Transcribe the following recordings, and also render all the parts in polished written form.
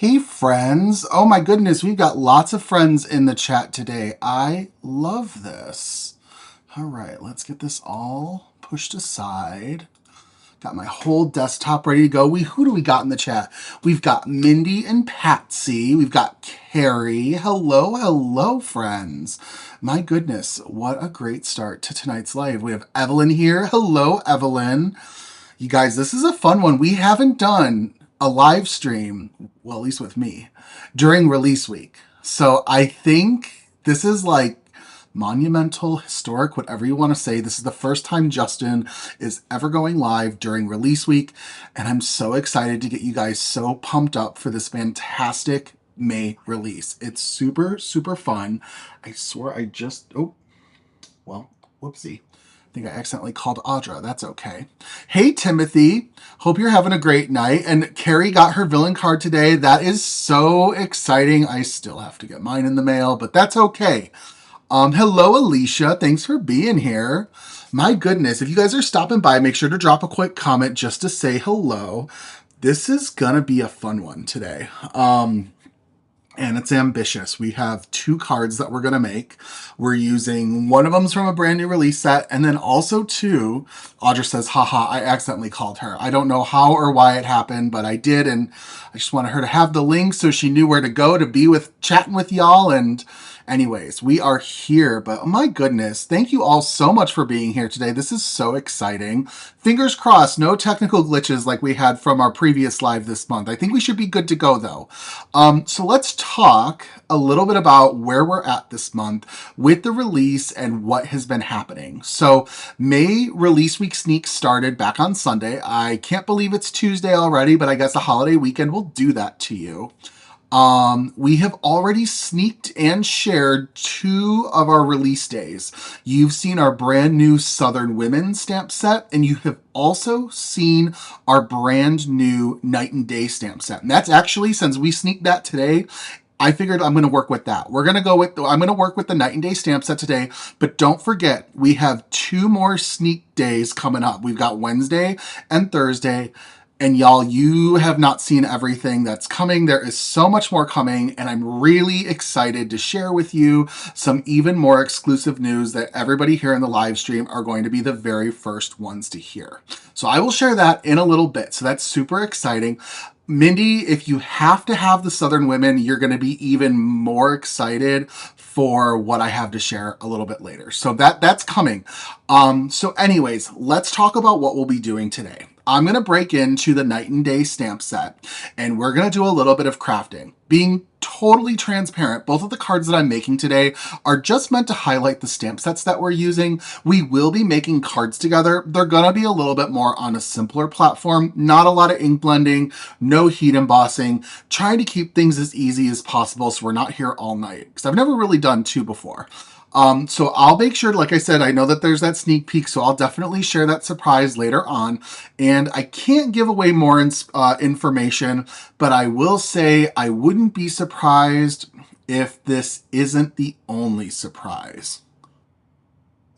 Hey friends. Oh my goodness, we've got lots of friends in the chat today. I love this. All right, let's get this all pushed aside. Got my whole desktop ready to go. Who do we got in the chat? We've got Mindy and Patsy. We've got Carrie. Hello, hello, friends. My goodness, what a great start to tonight's live. We have Evelyn here. Hello, Evelyn. You guys, this is a fun one. We haven't done a live stream, well, at least with me, during release week. So I think this is like monumental, historic, whatever you want to say. This is the first time Justin is ever going live during release week. And I'm so excited to get you guys so pumped up for this fantastic May release. It's super, super fun. I swear I just, oh, well, whoopsie. I think I accidentally called Audra. That's okay. Hey, Timothy. Hope you're having a great night. And Carrie got her villain card today. That is so exciting. I still have to get mine in the mail, but that's okay. Hello, Alicia. Thanks for being here. My goodness, if you guys are stopping by, make sure to drop a quick comment just to say hello. This is gonna be a fun one today. And it's ambitious. We have two cards that we're going to make. We're using one of them's from a brand new release set, and then also two. Audra says, haha, I accidentally called her. I don't know how or why it happened, but I did, and I just wanted her to have the link so she knew where to go to be with chatting with y'all. And anyways, we are here, but oh my goodness, thank you all so much for being here today. This is so exciting. Fingers crossed, no technical glitches like we had from our previous live this month. I think we should be good to go though. So let's talk a little bit about where we're at this month with the release and what has been happening. So May release week sneak started back on Sunday. I can't believe it's Tuesday already, but I guess a holiday weekend will do that to you. We have already sneaked and shared two of our release days. You've seen our brand new Southern Women stamp set, and you have also seen our brand new Night and Day stamp set. And that's actually, since we sneaked that today, I figured I'm going to work with that. I'm going to work with the Night and Day stamp set today, but don't forget, we have two more sneak days coming up. We've got Wednesday and Thursday. And y'all, you have not seen everything that's coming. There is so much more coming, and I'm really excited to share with you some even more exclusive news that everybody here in the live stream are going to be the very first ones to hear. So I will share that in a little bit. So that's super exciting. Mindy, if you have to have the Southern Women, you're going to be even more excited for what I have to share a little bit later. So that's coming. So anyways, let's talk about what we'll be doing today. I'm going to break into the Night and Day stamp set, and we're going to do a little bit of crafting. Being totally transparent, both of the cards that I'm making today are just meant to highlight the stamp sets that we're using. We will be making cards together. They're going to be a little bit more on a simpler platform, not a lot of ink blending, no heat embossing, trying to keep things as easy as possible so we're not here all night, because I've never really done two before. So I'll make sure, like I said, I know that there's that sneak peek, so I'll definitely share that surprise later on. And I can't give away more information, but I will say I wouldn't be surprised if this isn't the only surprise.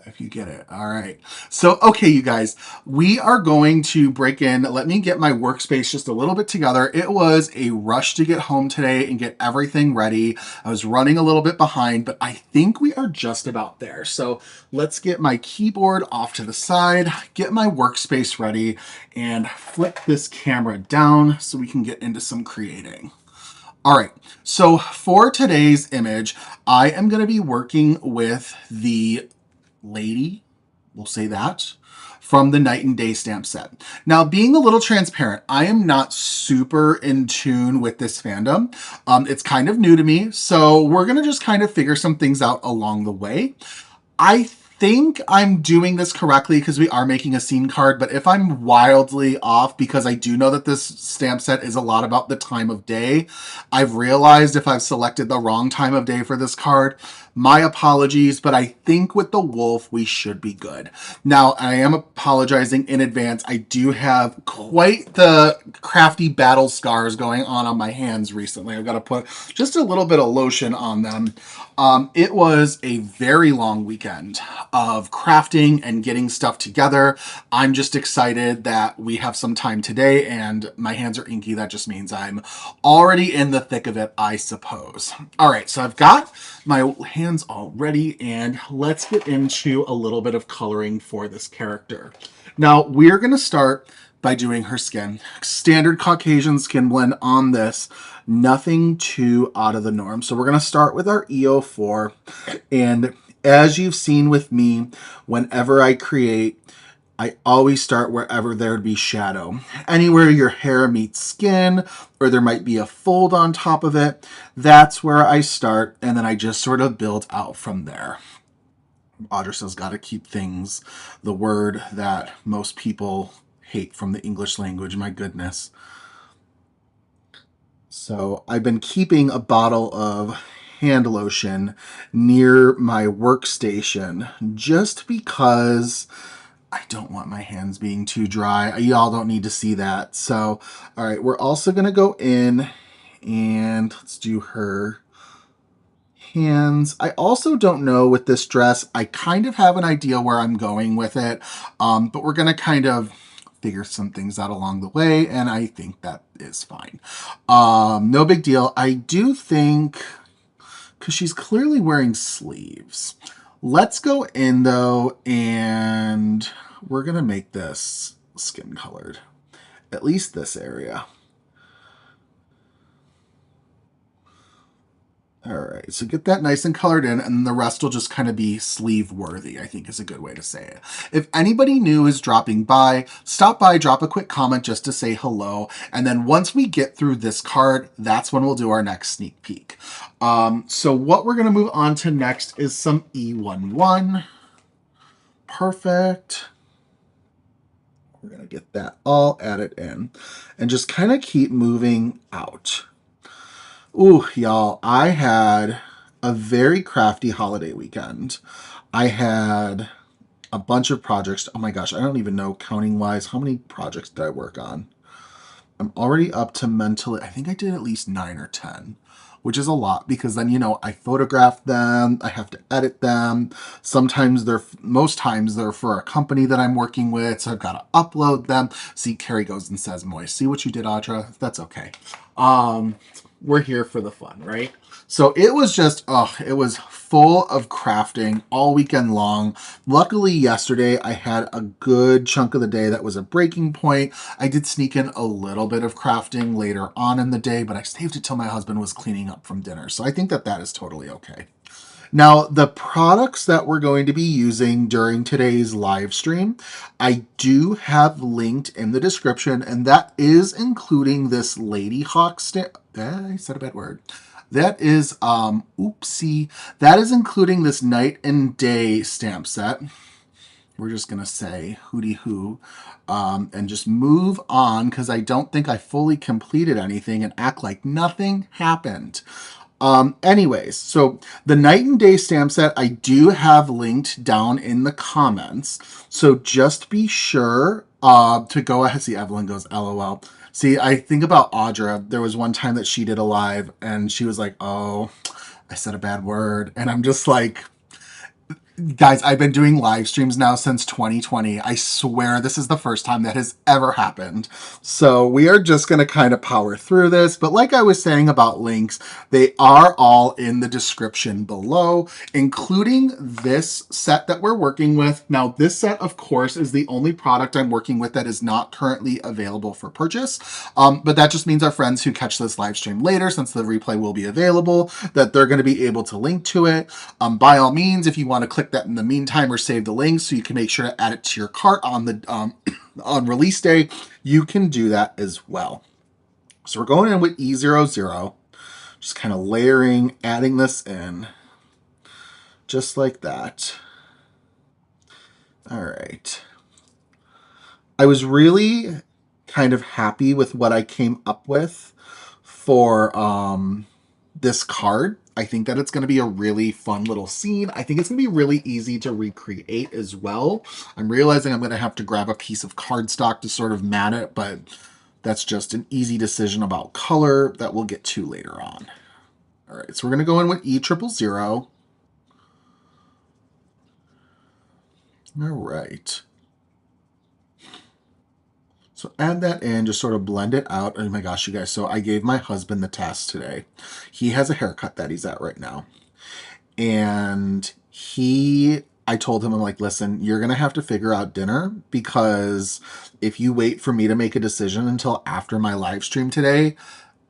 If you get it. All right. So, okay, you guys, we are going to break in. Let me get my workspace just a little bit together. It was a rush to get home today and get everything ready. I was running a little bit behind, but I think we are just about there. So let's get my keyboard off to the side, get my workspace ready, and flip this camera down so we can get into some creating. All right, so for today's image, I am going to be working with the lady, we'll say that, from the Night and Day stamp set. Now, being a little transparent, I am not super in tune with this fandom. It's kind of new to me, so we're going to just kind of figure some things out along the way. I think I'm doing this correctly because we are making a scene card, but if I'm wildly off, because I do know that this stamp set is a lot about the time of day, I've realized if I've selected the wrong time of day for this card, my apologies, but I think with the wolf, we should be good. Now, I am apologizing in advance. I do have quite the crafty battle scars going on my hands recently. I've got to put just a little bit of lotion on them. It was a very long weekend. of crafting and getting stuff together. I'm just excited that we have some time today, and my hands are inky. That just means I'm already in the thick of it, I suppose. All right, so I've got my hands all ready, and let's get into a little bit of coloring for this character. Now, we're going to start by doing her skin. Standard Caucasian skin blend on this. Nothing too out of the norm. So we're going to start with our EO4. And as you've seen with me, whenever I create, I always start wherever there'd be shadow. Anywhere your hair meets skin, or there might be a fold on top of it, that's where I start, and then I just sort of build out from there. Audra says, gotta keep things, the word that most people hate from the English language, my goodness. So I've been keeping a bottle of hand lotion near my workstation just because I don't want my hands being too dry. Y'all don't need to see that. So, all right, we're also going to go in and let's do her hands. I also don't know with this dress. I kind of have an idea where I'm going with it, but we're going to kind of figure some things out along the way, and I think that is fine. No big deal. I do think, because she's clearly wearing sleeves. Let's go in, though, and we're going to make this skin colored. At least this area. All right, so get that nice and colored in, and the rest will just kind of be sleeve worthy, I think is a good way to say it. If anybody new is dropping by, stop by, drop a quick comment just to say hello, and then once we get through this card, that's when we'll do our next sneak peek. So what we're going to move on to next is some E11. Perfect. We're going to get that all added in, and just kind of keep moving out. Ooh, y'all, I had a very crafty holiday weekend. I had a bunch of projects. Oh my gosh, I don't even know, counting wise, how many projects did I work on? I'm already up to mentally, I think I did at least 9 or 10, which is a lot because then, you know, I photograph them, I have to edit them. Most times they're for a company that I'm working with, so I've got to upload them. See, Carrie goes and says, Moist, see what you did, Audra? That's okay. We're here for the fun, right? So it was just, it was full of crafting all weekend long. Luckily, yesterday I had a good chunk of the day that was a breaking point. I did sneak in a little bit of crafting later on in the day, but I saved it till my husband was cleaning up from dinner. So I think that that is totally okay. Now, the products that we're going to be using during today's live stream, I do have linked in the description, and that is including this Lady Hawk stamp. I said a bad word. That is, oopsie. That is including this night and day stamp set. We're just going to say hooty hoo and just move on because I don't think I fully completed anything and act like nothing happened. Anyways, so the night and day stamp set I do have linked down in the comments. So just be sure to go ahead. See, Evelyn goes, LOL. See, I think about Audra. There was one time that she did a live and she was like, oh, I said a bad word. And I'm just like, guys, I've been doing live streams now since 2020. I swear this is the first time that has ever happened. So we are just going to kind of power through this. But like I was saying about links, they are all in the description below, including this set that we're working with. Now, this set, of course, is the only product I'm working with that is not currently available for purchase. But that just means our friends who catch this live stream later, since the replay will be available, that they're going to be able to link to it. By all means, if you want to click that in the meantime or save the link so you can make sure to add it to your cart on the on release day, you can do that as well. So we're going in with E00, just kind of layering, adding this in, just like that. All right. I was really kind of happy with what I came up with for this card. I think that it's going to be a really fun little scene. I think it's going to be really easy to recreate as well. I'm realizing I'm going to have to grab a piece of cardstock to sort of mat it, but that's just an easy decision about color that we'll get to later on. All right, so we're going to go in with E00. All right. So add that in, just sort of blend it out. Oh my gosh, you guys. So I gave my husband the task today. He has a haircut that he's at right now. And I told him, I'm like, listen, you're going to have to figure out dinner because if you wait for me to make a decision until after my live stream today,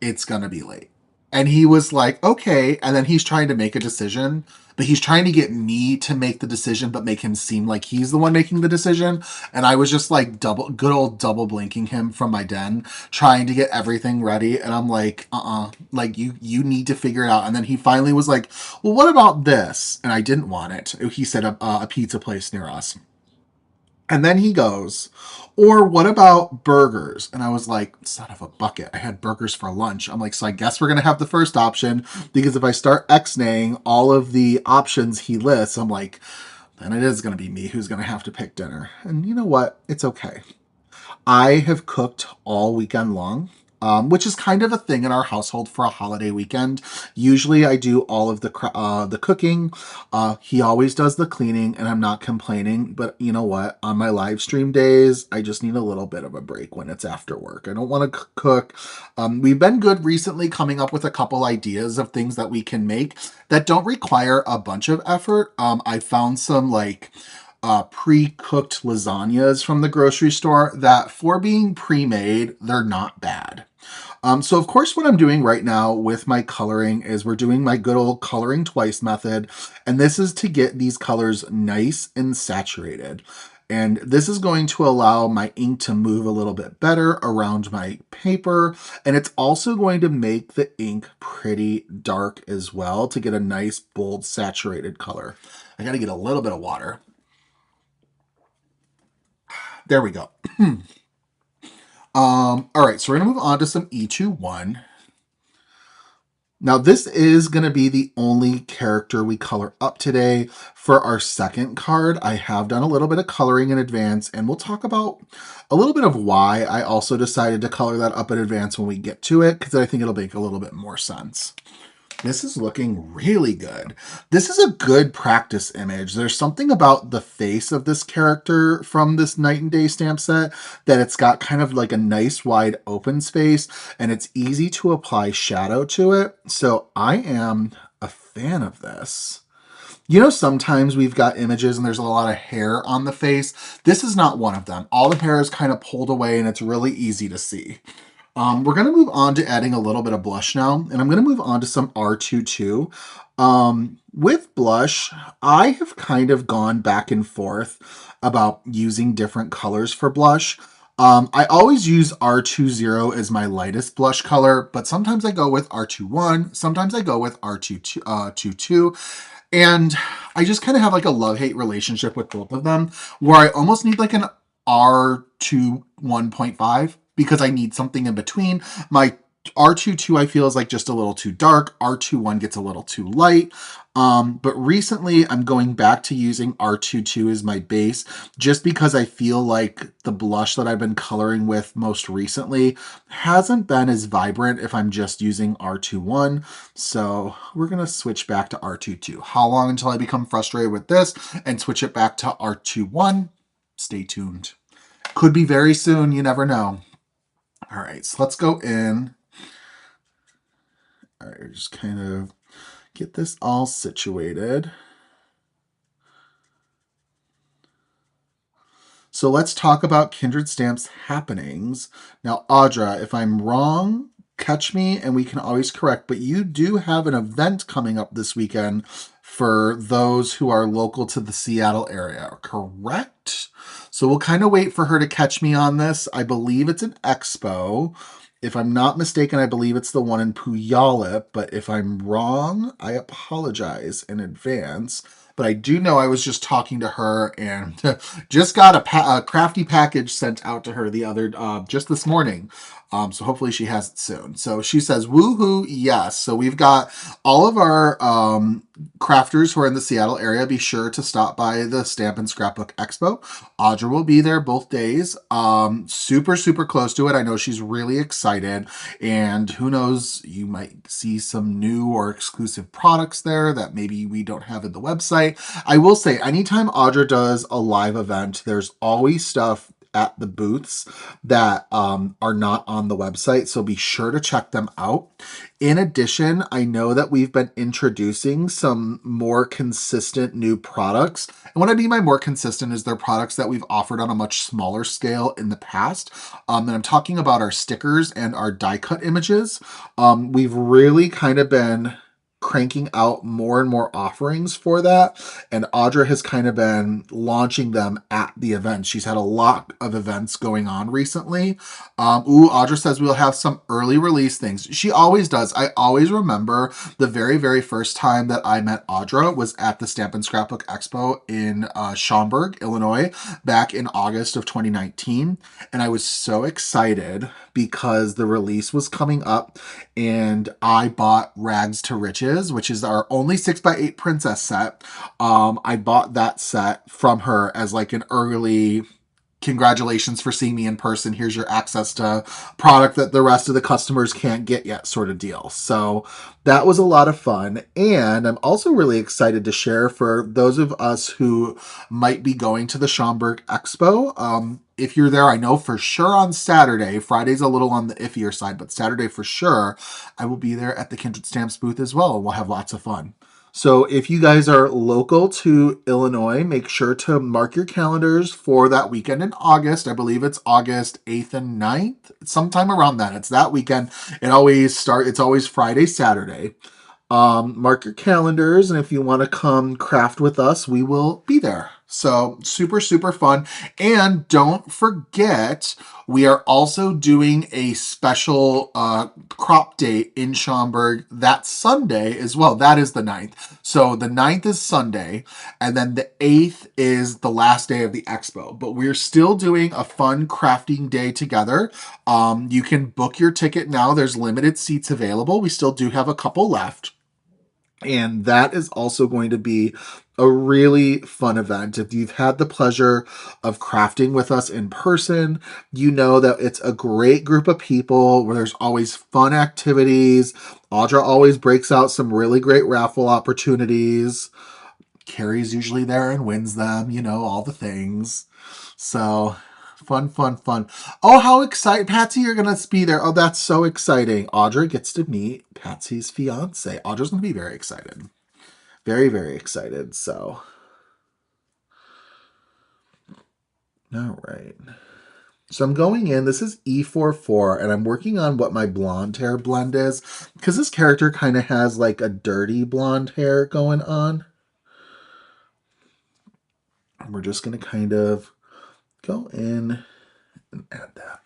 it's going to be late. And he was like, okay. And then he's trying to make a decision, but he's trying to get me to make the decision, but make him seem like he's the one making the decision. And I was just like good old double blinking him from my den, trying to get everything ready. And I'm like, like you need to figure it out. And then he finally was like, well, what about this? And I didn't want it. He said a pizza place near us. And then he goes, or what about burgers? And I was like, son of a bucket. I had burgers for lunch. I'm like, so I guess we're going to have the first option because if I start X-naying all of the options he lists, I'm like, then it is going to be me who's going to have to pick dinner. And you know what? It's okay. I have cooked all weekend long, which is kind of a thing in our household for a holiday weekend. Usually, I do all of the cooking. He always does the cleaning, and I'm not complaining. But you know what? On my live stream days, I just need a little bit of a break when it's after work. I don't want to cook. We've been good recently, coming up with a couple ideas of things that we can make that don't require a bunch of effort. I found some pre-cooked lasagnas from the grocery store that for being pre-made, they're not bad. So of course what I'm doing right now with my coloring is we're doing my good old coloring twice method. And this is to get these colors nice and saturated. And this is going to allow my ink to move a little bit better around my paper. And it's also going to make the ink pretty dark as well to get a nice, bold, saturated color. I got to get a little bit of water. There we go. All right, so we're gonna move on to some E21. Now, this is going to be the only character we color up today. For our second card, I have done a little bit of coloring in advance, and we'll talk about a little bit of why I also decided to color that up in advance when we get to it, because I think it'll make a little bit more sense. This is looking really good. This is a good practice image. There's something about the face of this character from this Night and Day stamp set that it's got kind of like a nice wide open space and it's easy to apply shadow to it. So I am a fan of this. You know, sometimes we've got images and there's a lot of hair on the face. This is not one of them. All the hair is kind of pulled away and it's really easy to see. We're going to move on to adding a little bit of blush now, and I'm going to move on to some R22. With blush, I have kind of gone back and forth about using different colors for blush. I always use R20 as my lightest blush color, but sometimes I go with R21, sometimes I go with R22, and I just kind of have like a love-hate relationship with both of them, where I almost need like an R2 1.5 because I need something in between. My R22 I feel is like just a little too dark. R21 gets a little too light. But recently I'm going back to using R22 as my base just because I feel like the blush that I've been coloring with most recently hasn't been as vibrant if I'm just using R21. So we're going to switch back to R22. How long until I become frustrated with this and switch it back to R21? Stay tuned. Could be very soon. You never know. All right, so let's go in. All right, just kind of get this all situated. So let's talk about Kindred Stamps happenings. Now, Audra, if I'm wrong, catch me and we can always correct, but you do have an event coming up this weekend for those who are local to the Seattle area, correct? So we'll kind of wait for her to catch me on this. I believe it's an expo. If I'm not mistaken, I believe it's the one in Puyallup, but if I'm wrong, I apologize in advance. But I do know I was just talking to her and just got a crafty package sent out to her just this morning. So hopefully she has it soon. So she says, woohoo, yes. So we've got all of our crafters who are in the Seattle area. Be sure to stop by the Stamp and Scrapbook Expo. Audra will be there both days. Super, super close to it. I know she's really excited. And who knows, you might see some new or exclusive products there that maybe we don't have in the website. right? I will say, anytime Audra does a live event, there's always stuff at the booths that are not on the website, so be sure to check them out. In addition, I know that we've been introducing some more consistent new products. And what I mean by more consistent is they're products that we've offered on a much smaller scale in the past. And I'm talking about our stickers and our die cut images. We've really kind of been cranking out more and more offerings for that, and Audra has kind of been launching them at the event. She's had a lot of events going on recently. Audra says we'll have some early release things. She always does. I always remember the very, very first time that I met Audra was at the Stamp and Scrapbook Expo in Schaumburg, Illinois, back in August of 2019. And I was so excited because the release was coming up, and I bought Rags to Riches, which is our only 6x8 princess set. I bought that set from her as like an early congratulations for seeing me in person. Here's your access to product that the rest of the customers can't get yet sort of deal. So that was a lot of fun. And I'm also really excited to share for those of us who might be going to the Schaumburg Expo. If you're there, I know for sure on Saturday, Friday's a little on the iffier side, but Saturday for sure, I will be there at the Kindred Stamps booth as well. We'll have lots of fun. So if you guys are local to Illinois, make sure to mark your calendars for that weekend in August. I believe it's August 8th and 9th, sometime around that. It's that weekend. It's always Friday, Saturday. Mark your calendars, and if you want to come craft with us, we will be there. So super, super fun. And don't forget, we are also doing a special crop date in Schaumburg that Sunday as well. That is the 9th. So the 9th is Sunday, and then the 8th is the last day of the expo. But we're still doing a fun crafting day together. You can book your ticket now. There's limited seats available. We still do have a couple left. And that is also going to be a really fun event. If you've had the pleasure of crafting with us in person, you know that it's a great group of people where there's always fun activities. Audra always breaks out some really great raffle opportunities. Carrie's usually there and wins them, all the things. So fun, fun, fun. Oh, how excited. Patsy, you're going to be there. Oh, that's so exciting. Audra gets to meet Patsy's fiance. Audra's going to be very excited. Very, very excited. So, all right. So I'm going in. This is E44, and I'm working on what my blonde hair blend is, because this character kind of has like a dirty blonde hair going on. And we're just going to kind of go in and add that.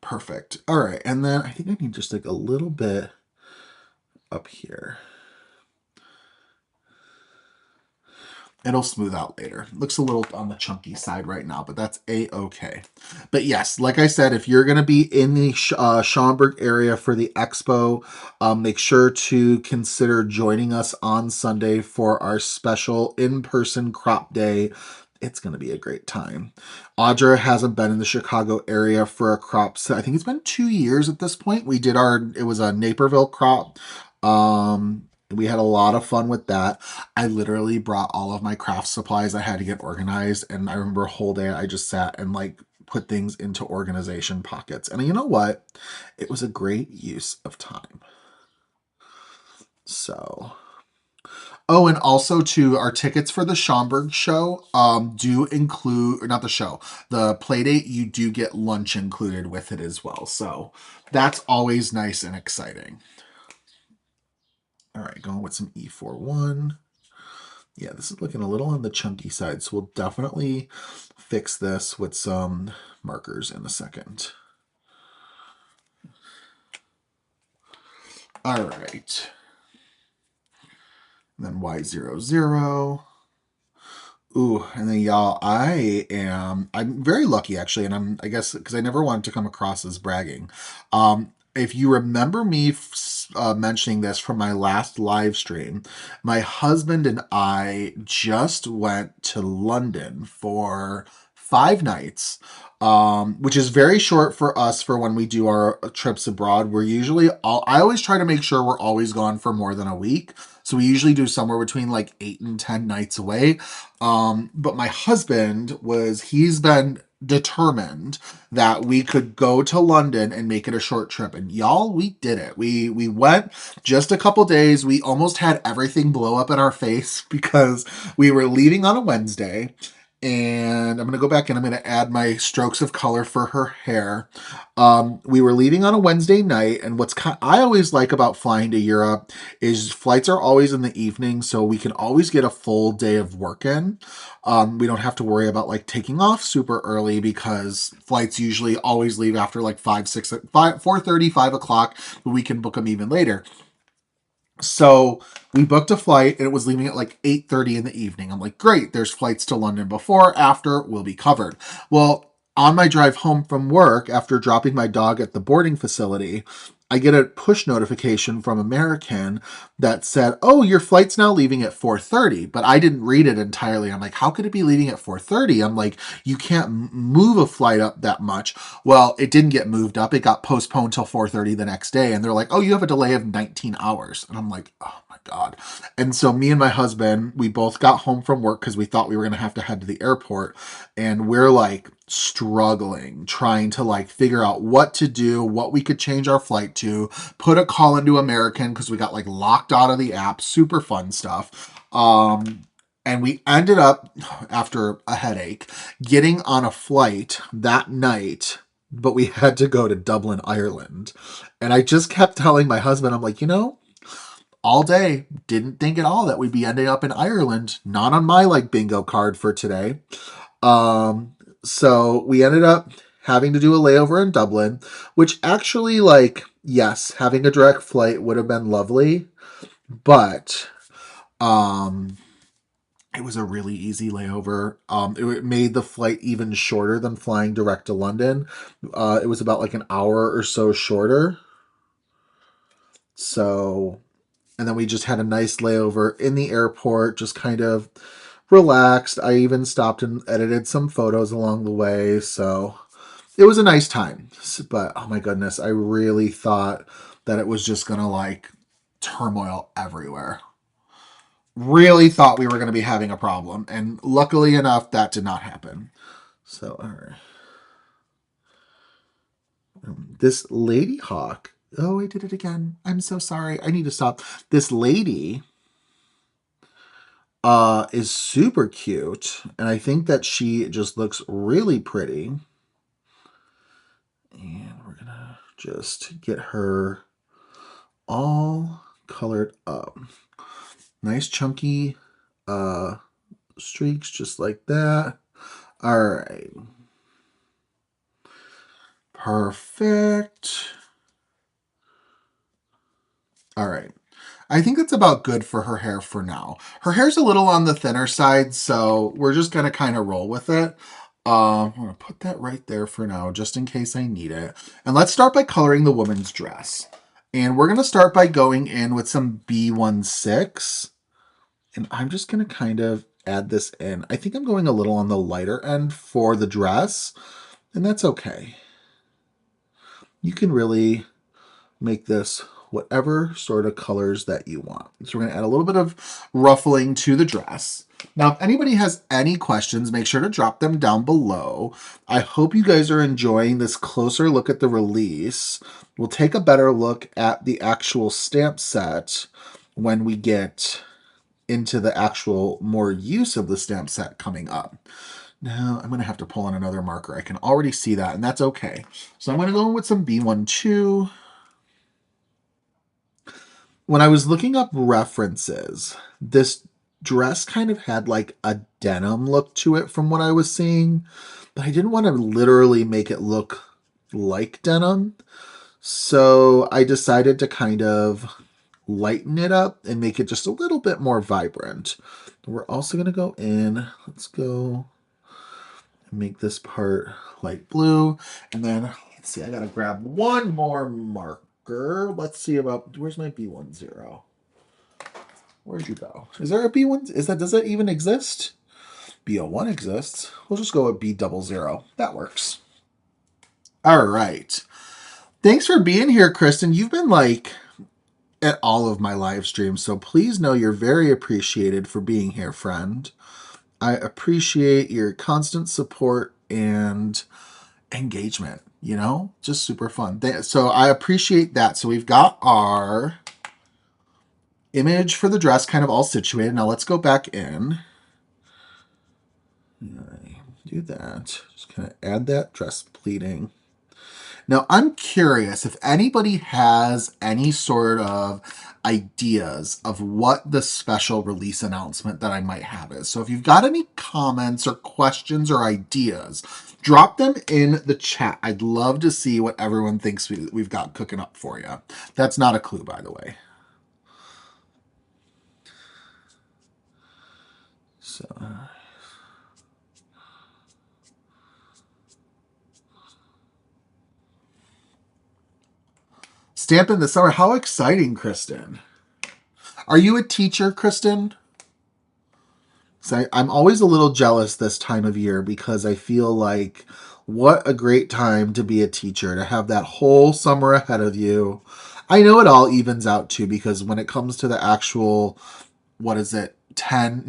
Perfect. All right. And then I think I need just like a little bit up here. It'll smooth out later. Looks a little on the chunky side right now, but that's A-okay. But yes, like I said, if you're going to be in the Schaumburg area for the expo, make sure to consider joining us on Sunday for our special in-person crop day. It's going to be a great time. Audra hasn't been in the Chicago area for a crop set. I think it's been 2 years at this point. It was a Naperville crop. We had a lot of fun with that. I literally brought all of my craft supplies. I had to get organized. And I remember a whole day I just sat and put things into organization pockets. And you know what? It was a great use of time. So... Oh, and also too, our tickets for the Schaumburg show do include, or not the show, the playdate, you do get lunch included with it as well. So that's always nice and exciting. All right, going with some E41. Yeah, this is looking a little on the chunky side, so we'll definitely fix this with some markers in a second. All right. And then Y00. Ooh, and then y'all, I'm very lucky actually, and I guess because I never wanted to come across as bragging. If you remember me mentioning this from my last live stream, my husband and I just went to London for 5 nights. which is very short for us for when we do our trips abroad. We're usually I always try to make sure we're always gone for more than a week. So we usually do somewhere between like 8 and 10 nights away. But my husband he's been determined that we could go to London and make it a short trip. And y'all, we did it. We went just a couple days. We almost had everything blow up in our face because we were leaving on a Wednesday. And I'm going to go back and I'm going to add my strokes of color for her hair. We were leaving on a Wednesday night, and I always like about flying to Europe is flights are always in the evening, so we can always get a full day of work in. We don't have to worry about like taking off super early because flights usually always leave after like 5, 6, 5, 4:30, 5 o'clock, but we can book them even later. So we booked a flight and it was leaving at like 8:30 in the evening. I'm like, great, there's flights to London before, after, we'll be covered. Well, on my drive home from work, after dropping my dog at the boarding facility, I get a push notification from American that said, oh, your flight's now leaving at 4:30. But I didn't read it entirely. I'm like, how could it be leaving at 4:30? I'm like, you can't move a flight up that much. Well, it didn't get moved up. It got postponed till 4:30 the next day. And they're like, oh, you have a delay of 19 hours. And I'm like, oh my God. And so me and my husband, we both got home from work because we thought we were going to have to head to the airport. And we're like struggling, trying to like figure out what to do, what we could change our flight to, put a call into American because we got like locked out of the app, super fun stuff. And we ended up, after a headache, getting on a flight that night, but we had to go to Dublin, Ireland. And I just kept telling my husband, I'm like, all day, didn't think at all that we'd be ending up in Ireland. Not on my like bingo card for today. So we ended up having to do a layover in Dublin, which actually, like, yes, having a direct flight would have been lovely, but it was a really easy layover. It made the flight even shorter than flying direct to London. It was about like an hour or so shorter. So, and then we just had a nice layover in the airport, just kind of relaxed. I even stopped and edited some photos along the way. So it was a nice time. But oh my goodness, I really thought that it was just going to like turmoil everywhere. Really thought we were going to be having a problem. And luckily enough, that did not happen. So, all right. This lady hawk. Oh, I did it again. I'm so sorry. I need to stop. This lady is super cute. And I think that she just looks really pretty. And we're going to just get her all colored up. Nice chunky streaks just like that. All right. Perfect. All right. I think that's about good for her hair for now. Her hair's a little on the thinner side, so we're just going to kind of roll with it. I'm going to put that right there for now, just in case I need it. And let's start by coloring the woman's dress. And we're going to start by going in with some B16. And I'm just going to kind of add this in. I think I'm going a little on the lighter end for the dress, and that's okay. You can really make this whatever sort of colors that you want. So we're going to add a little bit of ruffling to the dress. Now, if anybody has any questions, make sure to drop them down below. I hope you guys are enjoying this closer look at the release. We'll take a better look at the actual stamp set when we get into the actual more use of the stamp set coming up. Now, I'm going to have to pull on another marker. I can already see that, and that's okay. So I'm going to go in with some B12. When I was looking up references, this dress kind of had like a denim look to it from what I was seeing, but I didn't want to literally make it look like denim. So I decided to kind of lighten it up and make it just a little bit more vibrant. We're also going to go in, let's go and make this part light blue. And then, let's see, I got to grab one more marker. Let's see about, where's my B10? Where'd you go? Is there a B1? Does that even exist? B01 exists. We'll just go with B00. That works. All right. Thanks for being here, Kristen. You've been like at all of my live streams, so please know you're very appreciated for being here, friend. I appreciate your constant support and engagement, just super fun. So I appreciate that. So we've got our image for the dress kind of all situated. Now let's go back in. Do that. Just kind of add that dress pleating. Now, I'm curious if anybody has any sort of ideas of what the special release announcement that I might have is. So if you've got any comments or questions or ideas, drop them in the chat. I'd love to see what everyone thinks we've got cooking up for you. That's not a clue, by the way. So... Stamp in the summer. How exciting, Kristen. Are you a teacher, Kristen? So I'm always a little jealous this time of year because I feel like what a great time to be a teacher, to have that whole summer ahead of you. I know it all evens out too, because when it comes to the actual, what is it, 10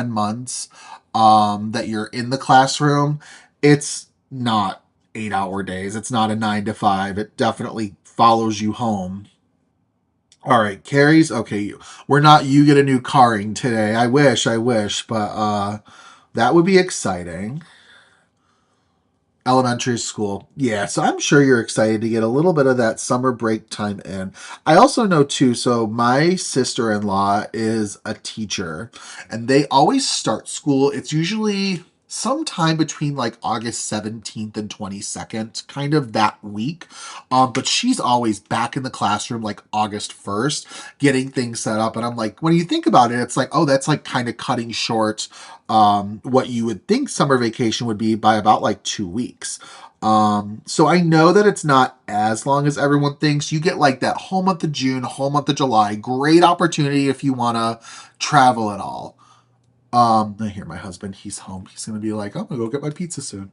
months that you're in the classroom, it's not 8-hour days. It's not a 9 to 5. It definitely follows you home. All right, Carrie's okay. We're not you get a new carring today. I wish, but that would be exciting. Elementary school. Yeah, so I'm sure you're excited to get a little bit of that summer break time in. I also know too, so my sister-in-law is a teacher and they always start school. It's usually sometime between like August 17th and 22nd, kind of that week. But she's always back in the classroom like August 1st, getting things set up. And I'm like, when you think about it, it's like, oh, that's like kind of cutting short what you would think summer vacation would be by about like 2 weeks. So I know that it's not as long as everyone thinks. You get like that whole month of June, whole month of July. Great opportunity if you want to travel at all. I hear my husband. He's home. He's gonna be like, I'm gonna go get my pizza soon.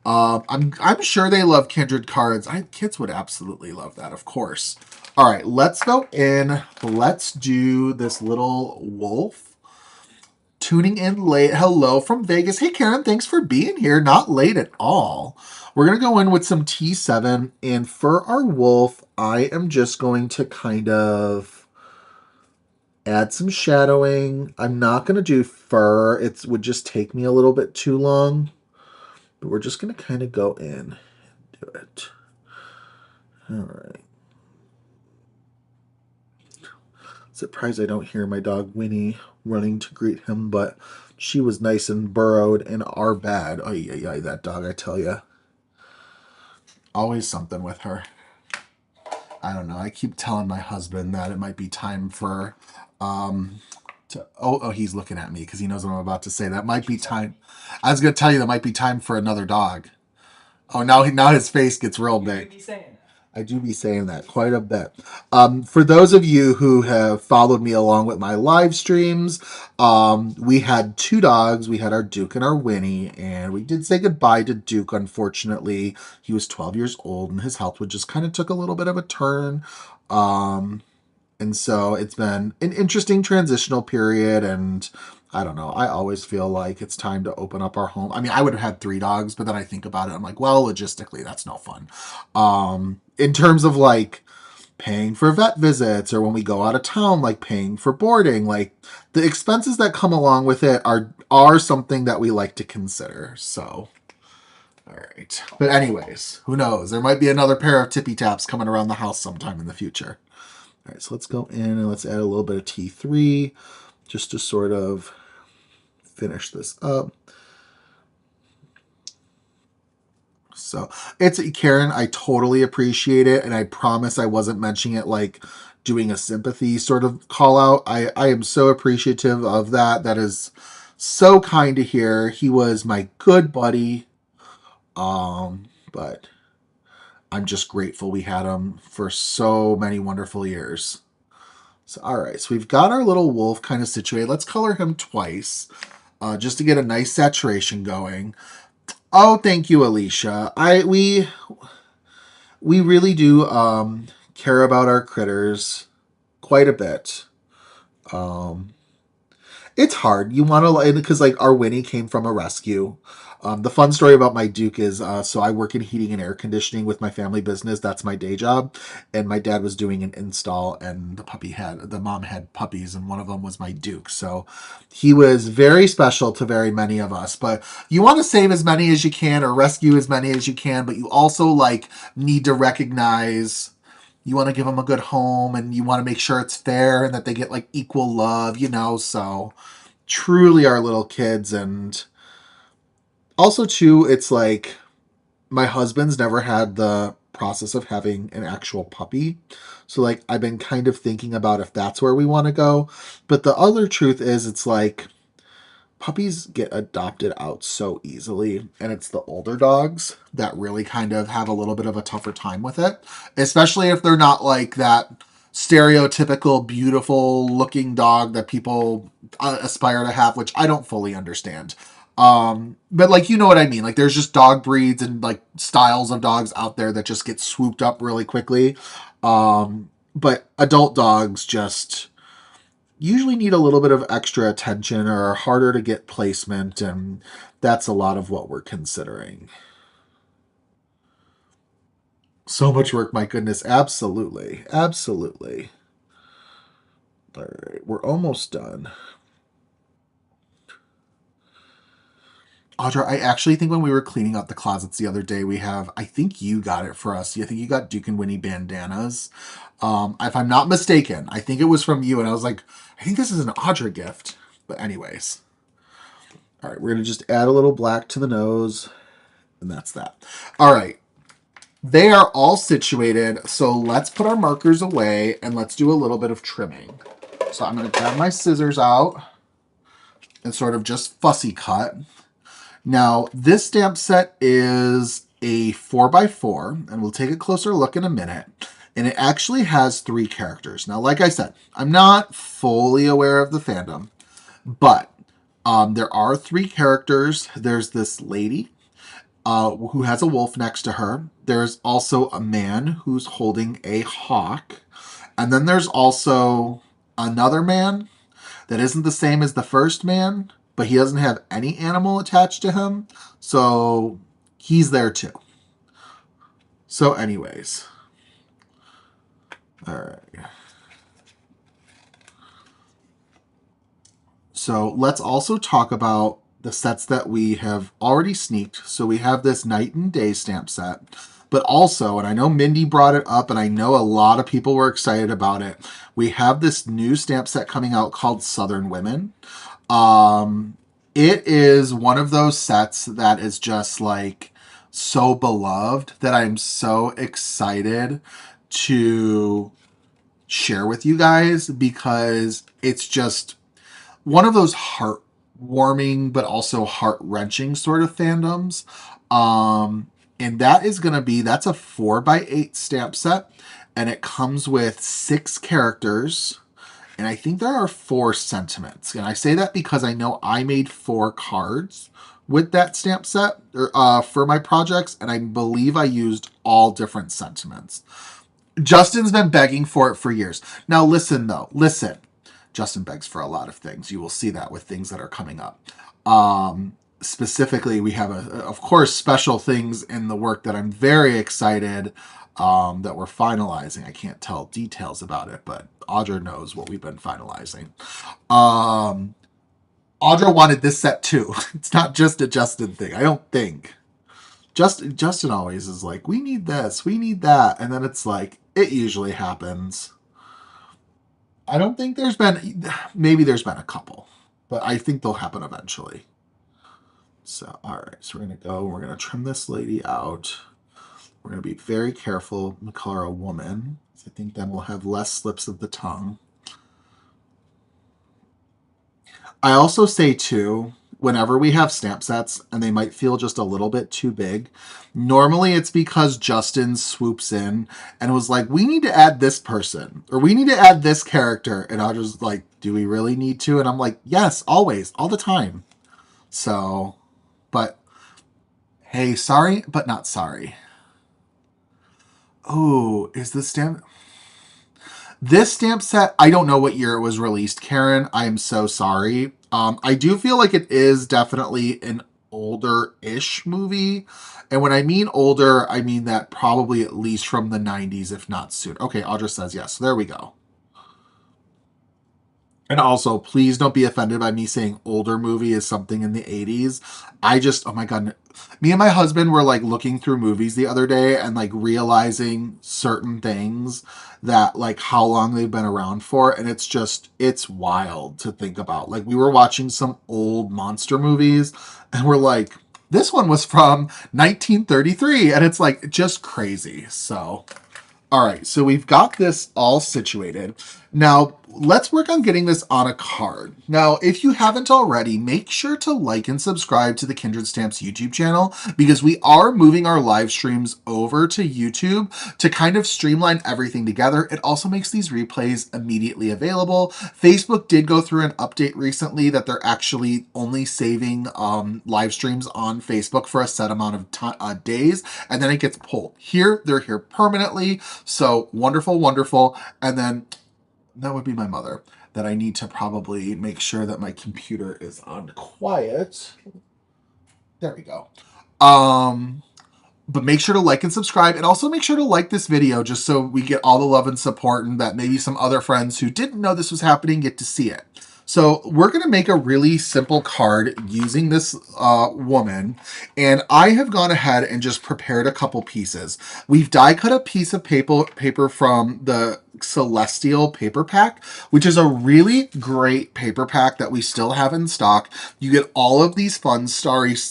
I'm sure they love Kindred cards. Kids would absolutely love that, of course. All right, let's go in. Let's do this little wolf. Tuning in late. Hello from Vegas. Hey, Karen, thanks for being here. Not late at all. We're going to go in with some T7. And for our wolf, I am just going to kind of add some shadowing. I'm not going to do fur. It would just take me a little bit too long. But we're just going to kind of go in and do it. All right. Surprised I don't hear my dog Winnie running to greet him, but she was nice and burrowed in our bed. Oh, yeah, that dog, I tell you. Always something with her. I don't know. I keep telling my husband that it might be time for, he's looking at me because he knows what I'm about to say. That might be time. I was going to tell you that might be time for another dog. Oh, now his face gets real big. I do be saying that quite a bit. For those of you who have followed me along with my live streams, we had 2 dogs. We had our Duke and our Winnie, and we did say goodbye to Duke, unfortunately. He was 12 years old, and his health would just kind of took a little bit of a turn. And so it's been an interesting transitional period, and I don't know. I always feel like it's time to open up our home. I mean, I would have had 3 dogs, but then I think about it. I'm like, well, logistically, that's no fun. In terms of like paying for vet visits or when we go out of town, like paying for boarding, like the expenses that come along with it are something that we like to consider. So, all right. But anyways, who knows? There might be another pair of tippy taps coming around the house sometime in the future. All right, so let's go in and let's add a little bit of T3 just to sort of finish this up. So it's Karen, I totally appreciate it. And I promise I wasn't mentioning it like doing a sympathy sort of call out. I am so appreciative of that. That is so kind to hear. He was my good buddy. But I'm just grateful we had him for so many wonderful years. So, all right, so we've got our little wolf kind of situated. Let's color him twice just to get a nice saturation going. Oh, thank you, Alicia. we really do care about our critters quite a bit. Um, it's hard. You want to, because like our Winnie came from a rescue. The fun story about my Duke is so I work in heating and air conditioning with my family business. That's my day job. And my dad was doing an install, and the mom had puppies, and one of them was my Duke. So he was very special to very many of us. But you want to save as many as you can or rescue as many as you can, but you also like need to recognize you want to give them a good home and you want to make sure it's fair and that they get like equal love, so truly our little kids. And also too, it's like my husband's never had the process of having an actual puppy, so like I've been kind of thinking about if that's where we want to go. But the other truth is, it's like puppies get adopted out so easily, and it's the older dogs that really kind of have a little bit of a tougher time with it, especially if they're not like that stereotypical beautiful looking dog that people aspire to have, which I don't fully understand. But like, you know what I mean? Like there's just dog breeds and like styles of dogs out there that just get swooped up really quickly. But adult dogs just usually need a little bit of extra attention or are harder to get placement, and that's a lot of what we're considering. So much work, my goodness. Absolutely. Absolutely. All right, we're almost done. Audra, I actually think when we were cleaning out the closets the other day, I think you got it for us. I think you got Duke and Winnie bandanas. If I'm not mistaken, I think it was from you. And I was like, I think this is an Audra gift. But anyways. All right, we're going to just add a little black to the nose. And that's that. All right. They are all situated. So let's put our markers away and let's do a little bit of trimming. So I'm going to grab my scissors out and sort of just fussy cut. Now, this stamp set is a 4x4, and we'll take a closer look in a minute. And it actually has 3 characters. Now, like I said, I'm not fully aware of the fandom, but there are 3 characters. There's this lady who has a wolf next to her. There's also a man who's holding a hawk. And then there's also another man that isn't the same as the first man, but he doesn't have any animal attached to him. So he's there too. So anyways. All right. So let's also talk about the sets that we have already sneaked. So we have this night and day stamp set. But also, and I know Mindy brought it up, and I know a lot of people were excited about it, we have this new stamp set coming out called Southern Women. It is one of those sets that is just like so beloved that I'm so excited to share with you guys, because it's just one of those heartwarming but also heart-wrenching sort of fandoms. And that's a 4x8 stamp set, and it comes with 6 characters, and I think there are 4 sentiments. And I say that because I know I made 4 cards with that stamp set for my projects, and I believe I used all different sentiments. Justin's been begging for it for years. Now listen, though. Listen. Justin begs for a lot of things. You will see that with things that are coming up. Specifically, we have, of course, special things in the work that I'm very excited that we're finalizing. I can't tell details about it, but Audra knows what we've been finalizing. Audra wanted this set too. It's not just a Justin thing, I don't think. Justin always is like, we need this, we need that, and then it's like, it usually happens. I don't think maybe there's been a couple, but I think they'll happen eventually. So, all right, so we're going to go, we're going to trim this lady out. We're going to be very careful to color a woman. I think then we'll have less slips of the tongue. I also say, too, whenever we have stamp sets and they might feel just a little bit too big, normally it's because Justin swoops in and was like, we need to add this person, or we need to add this character. And I was like, do we really need to? And I'm like, yes, always, all the time. So, but hey, sorry, but not sorry. Oh, is this stamp? This stamp set, I don't know what year it was released, Karen. I am so sorry. I do feel like it is definitely an older-ish movie. And when I mean older, I mean that probably at least from the 90s, if not soon. Okay, Audra says yes. So there we go. And also, please don't be offended by me saying older movie is something in the 80s. I just, oh my God. Me and my husband were like looking through movies the other day and like realizing certain things that like how long they've been around for. And it's just, it's wild to think about. Like we were watching some old monster movies and we're like, this one was from 1933. And it's like just crazy. So. All right, so we've got this all situated. Now, let's work on getting this on a card. Now, if you haven't already, make sure to like and subscribe to the Kindred Stamps YouTube channel because we are moving our live streams over to YouTube to kind of streamline everything together. It also makes these replays immediately available. Facebook did go through an update recently that they're actually only saving live streams on Facebook for a set amount of days, and then it gets pulled. Here, they're here permanently. So wonderful, wonderful. And then that would be my mother that I need to probably make sure that my computer is on quiet. There we go. But make sure to like and subscribe, and also make sure to like this video just so we get all the love and support and that maybe some other friends who didn't know this was happening get to see it. So we're going to make a really simple card using this woman, and I have gone ahead and just prepared a couple pieces. We've die cut a piece of paper from the Celestial paper pack, which is a really great paper pack that we still have in stock. You get all of these fun starry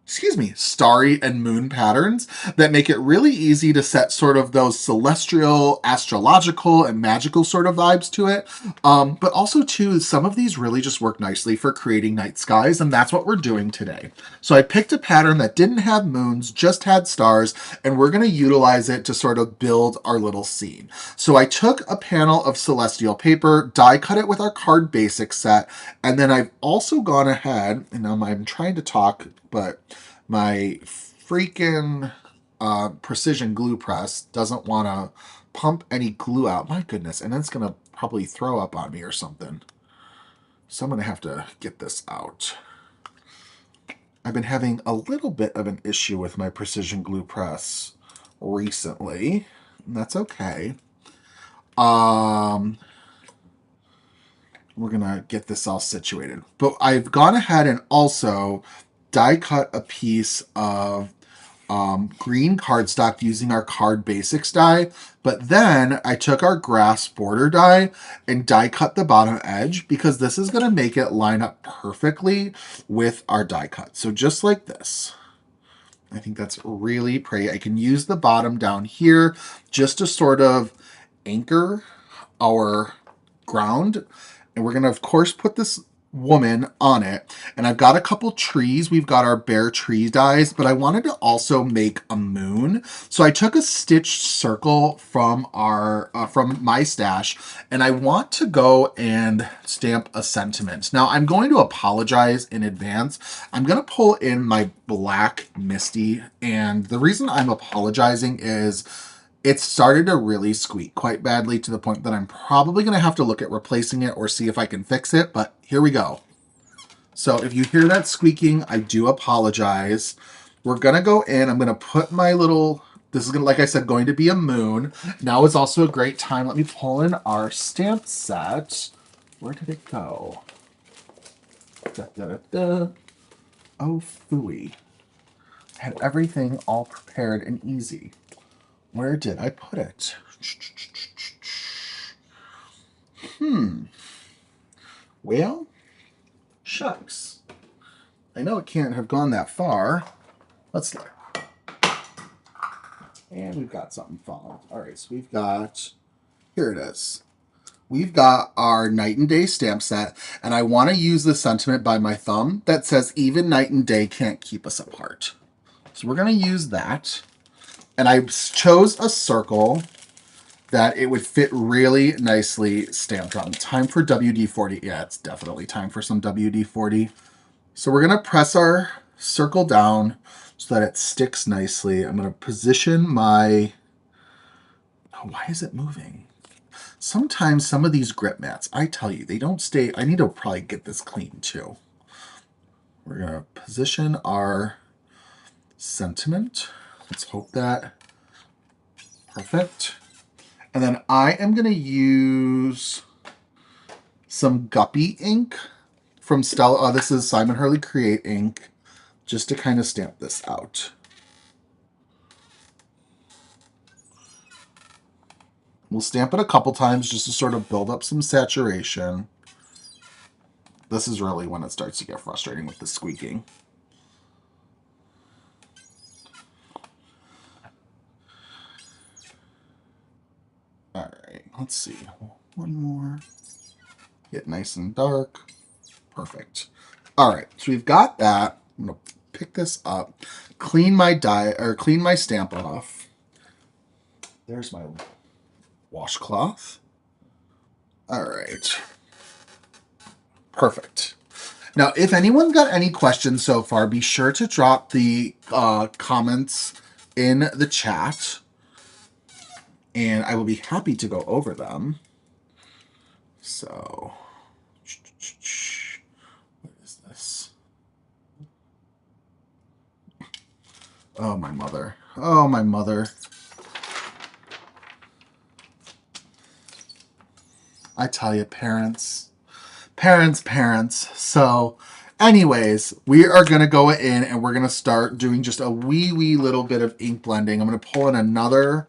and moon patterns that make it really easy to set sort of those celestial, astrological, and magical sort of vibes to it. But also, too, some of these really just work nicely for creating night skies, and that's what we're doing today. So I picked a pattern that didn't have moons, just had stars, and we're going to utilize it to sort of build our little scene. So I took a panel of celestial paper, die cut it with our card basics set, and then I've also gone ahead, and I'm trying to talk, but my freaking precision glue press doesn't want to pump any glue out. My goodness. And then it's going to probably throw up on me or something. So I'm going to have to get this out. I've been having a little bit of an issue with my precision glue press recently. And that's okay. We're going to get this all situated. But I've gone ahead and also die cut a piece of green cardstock using our card basics die, but then I took our grass border die and die cut the bottom edge because this is going to make it line up perfectly with our die cut. So just like this. I think that's really pretty. I can use the bottom down here just to sort of anchor our ground. And we're going to, of course, put this woman on it. And I've got a couple trees. We've got our bare tree dies, but I wanted to also make a moon. So I took a stitched circle from from my stash, and I want to go and stamp a sentiment. Now I'm going to apologize in advance. I'm going to pull in my black Misty, and the reason I'm apologizing is it started to really squeak quite badly to the point that I'm probably going to have to look at replacing it or see if I can fix it, but here we go. So if you hear that squeaking, I do apologize. We're going to go in. I'm going to put my little, this is going to, like I said, going to be a moon. Now is also a great time. Let me pull in our stamp set. Where did it go? Da, da, da, da. Oh, phooey. I had everything all prepared and easy. Where did I put it? Well, shucks. I know it can't have gone that far. Let's look. And we've got something falling. All right, so we've got, here it is. We've got our night and day stamp set, and I want to use the sentiment by my thumb that says, even night and day can't keep us apart. So we're going to use that. And I chose a circle that it would fit really nicely stamped on. Time for WD-40. Yeah, it's definitely time for some WD-40. So we're going to press our circle down so that it sticks nicely. I'm going to position my Why is it moving? Sometimes some of these grip mats, I tell you, they don't stay. I need to probably get this clean too. We're going to position our sentiment. Let's hope that. Perfect. And then I am going to use some Guppy ink from Stella. This is Simon Hurley Create ink, just to kind of stamp this out. We'll stamp it a couple times just to sort of build up some saturation. This is really when it starts to get frustrating with the squeaking. All right, let's see. One more. Get nice and dark. Perfect. All right, so we've got that. I'm gonna pick this up, clean my clean my stamp off. There's my washcloth. All right. Perfect. Now, if anyone's got any questions so far, be sure to drop the comments in the chat, and I will be happy to go over them. So, what is this? Oh, my mother. Oh, my mother. I tell you, parents. So, anyways, we are going to go in and we're going to start doing just a wee little bit of ink blending. I'm going to pull in another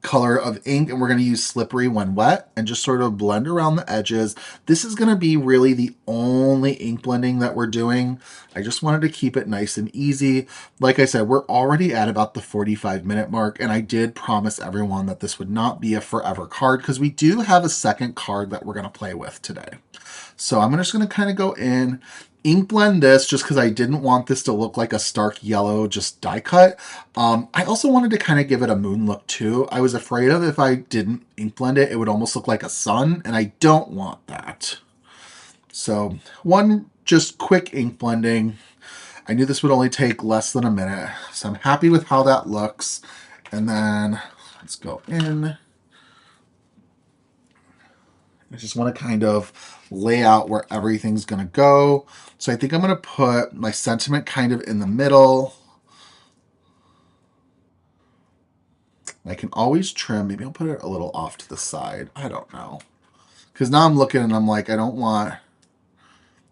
color of ink, and we're going to use Slippery when wet and just sort of blend around the edges. This is going to be really the only ink blending that we're doing. I just wanted to keep it nice and easy. Like I said, we're already at about the 45-minute mark, and I did promise everyone that this would not be a forever card because we do have a second card that we're going to play with today. So I'm just going to kind of go in, ink blend this just because I didn't want this to look like a stark yellow, just die cut. I also wanted to kind of give it a moon look too. I was afraid of if I didn't ink blend it, it would almost look like a sun, and I don't want that. So one just quick ink blending. I knew this would only take less than a minute, so I'm happy with how that looks. And then let's go in. I just want to kind of lay out where everything's going to go. So I think I'm going to put my sentiment kind of in the middle. I can always trim. Maybe I'll put it a little off to the side. I don't know. Because now I'm looking and I'm like, I don't want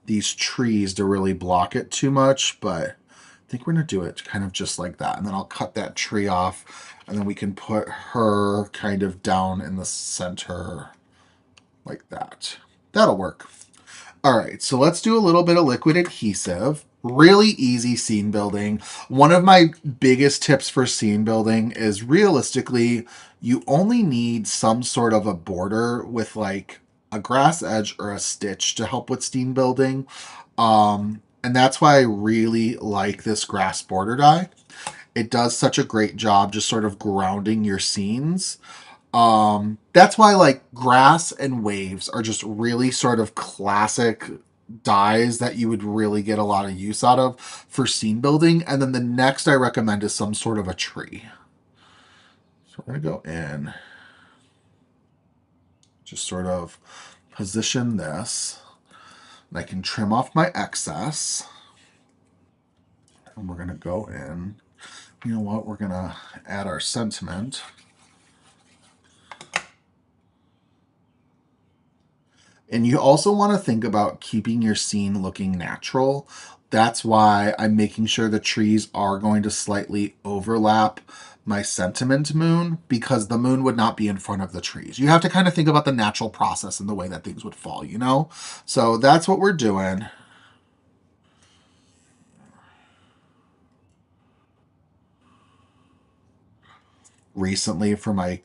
these trees to really block it too much, but I think we're going to do it kind of just like that. And then I'll cut that tree off, and then we can put her kind of down in the center like that. That'll work. All right, so let's do a little bit of liquid adhesive. Really easy scene building. One of my biggest tips for scene building is realistically, you only need some sort of a border with like a grass edge or a stitch to help with scene building. And that's why I really like this grass border die. It does such a great job just sort of grounding your scenes. That's why like grass and waves are just really sort of classic dyes that you would really get a lot of use out of for scene building. And then the next I recommend is some sort of a tree. So we're going to go in, just sort of position this, and I can trim off my excess. And we're going to go in. You know what? We're going to add our sentiment. And you also want to think about keeping your scene looking natural. That's why I'm making sure the trees are going to slightly overlap my sentiment moon, because the moon would not be in front of the trees. You have to kind of think about the natural process and the way that things would fall, you know? So that's what we're doing. Recently for my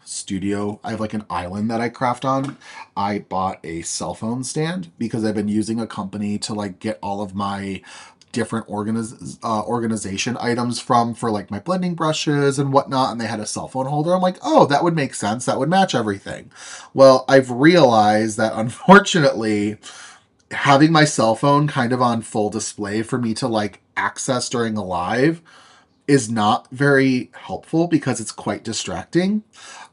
studio, I have like an island that I craft on. I bought a cell phone stand because I've been using a company to like get all of my different organization items from for like my blending brushes and whatnot, and they had a cell phone holder. I'm like, oh, that would make sense. That would match everything. Well, I've realized that unfortunately having my cell phone kind of on full display for me to like access during a live is not very helpful because it's quite distracting.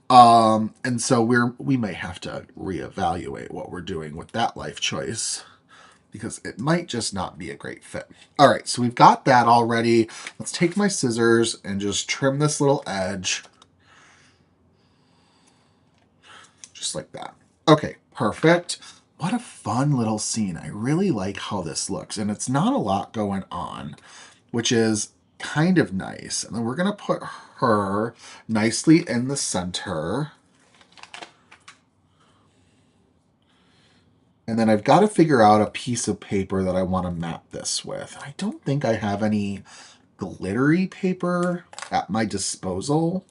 And so we may have to reevaluate what we're doing with that life choice because it might just not be a great fit. All right, so we've got that already. Let's take my scissors and just trim this little edge. Just like that. Okay, perfect. What a fun little scene. I really like how this looks. And it's not a lot going on, which is kind of nice. And then we're going to put her nicely in the center. And then I've got to figure out a piece of paper that I want to map this with. I don't think I have any glittery paper at my disposal,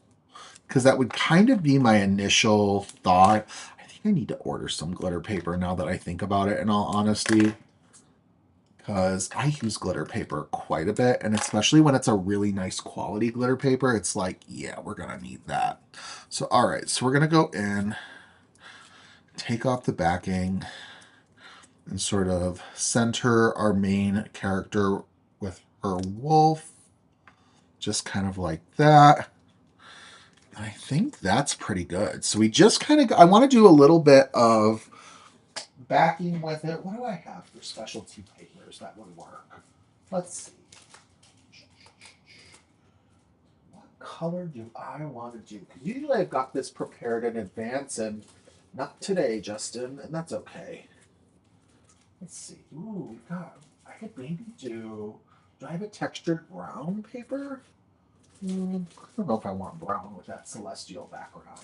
because that would kind of be my initial thought. I think I need to order some glitter paper now that I think about it, in all honesty, because I use glitter paper quite a bit, and especially when it's a really nice quality glitter paper, it's like, yeah, we're going to need that. So, all right, so we're going to go in, take off the backing, and sort of center our main character with her wolf, just kind of like that. I think that's pretty good. So we just kind of, I want to do a little bit of backing with it. What do I have for specialty papers that would work? Let's see. What color do I want to do? Because usually I've got this prepared in advance, and not today, Justin, and that's okay. Let's see. Ooh, God, I could maybe do I have a textured brown paper? I don't know if I want brown with that celestial background.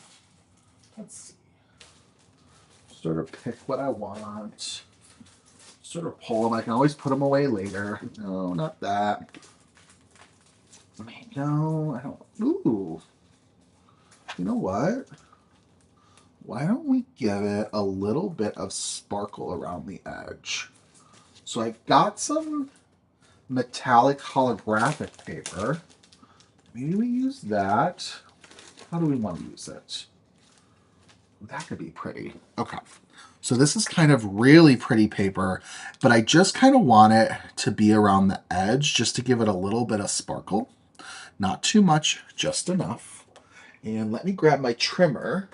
Let's see. Sort of pick what I want. Sort of pull them. I can always put them away later. No, not that. No, I don't. Ooh. You know what? Why don't we give it a little bit of sparkle around the edge? So I've got some metallic holographic paper. Maybe we use that. How do we want to use it? That could be pretty. Okay. So this is kind of really pretty paper, but I just kind of want it to be around the edge just to give it a little bit of sparkle. Not too much, just enough. And let me grab my trimmer.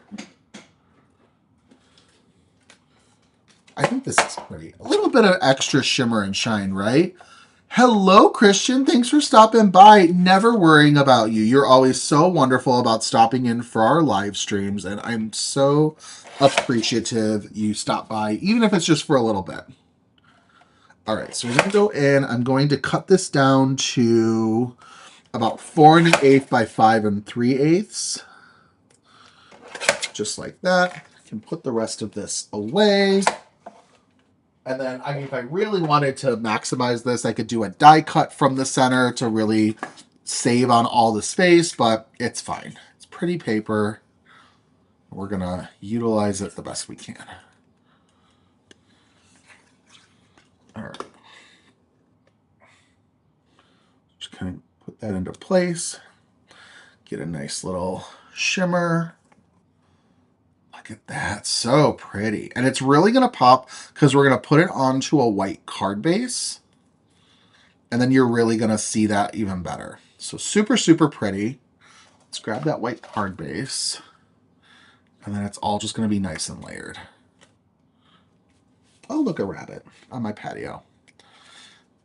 I think this is pretty. A little bit of extra shimmer and shine, right? Hello, Christian. Thanks for stopping by. Never worrying about you. You're always so wonderful about stopping in for our live streams, and I'm so appreciative you stopped by, even if it's just for a little bit. All right, so we're going to go in. I'm going to cut this down to about 4 1/8 by 5 3/8. Just like that. I can put the rest of this away. And then, I mean, if I really wanted to maximize this, I could do a die cut from the center to really save on all the space, but it's fine. It's pretty paper. We're going to utilize it the best we can. All right. Just kind of put that into place. Get a nice little shimmer. Look at that. So pretty. And it's really going to pop because we're going to put it onto a white card base. And then you're really going to see that even better. So super, super pretty. Let's grab that white card base. And then it's all just going to be nice and layered. Oh, look, a rabbit on my patio.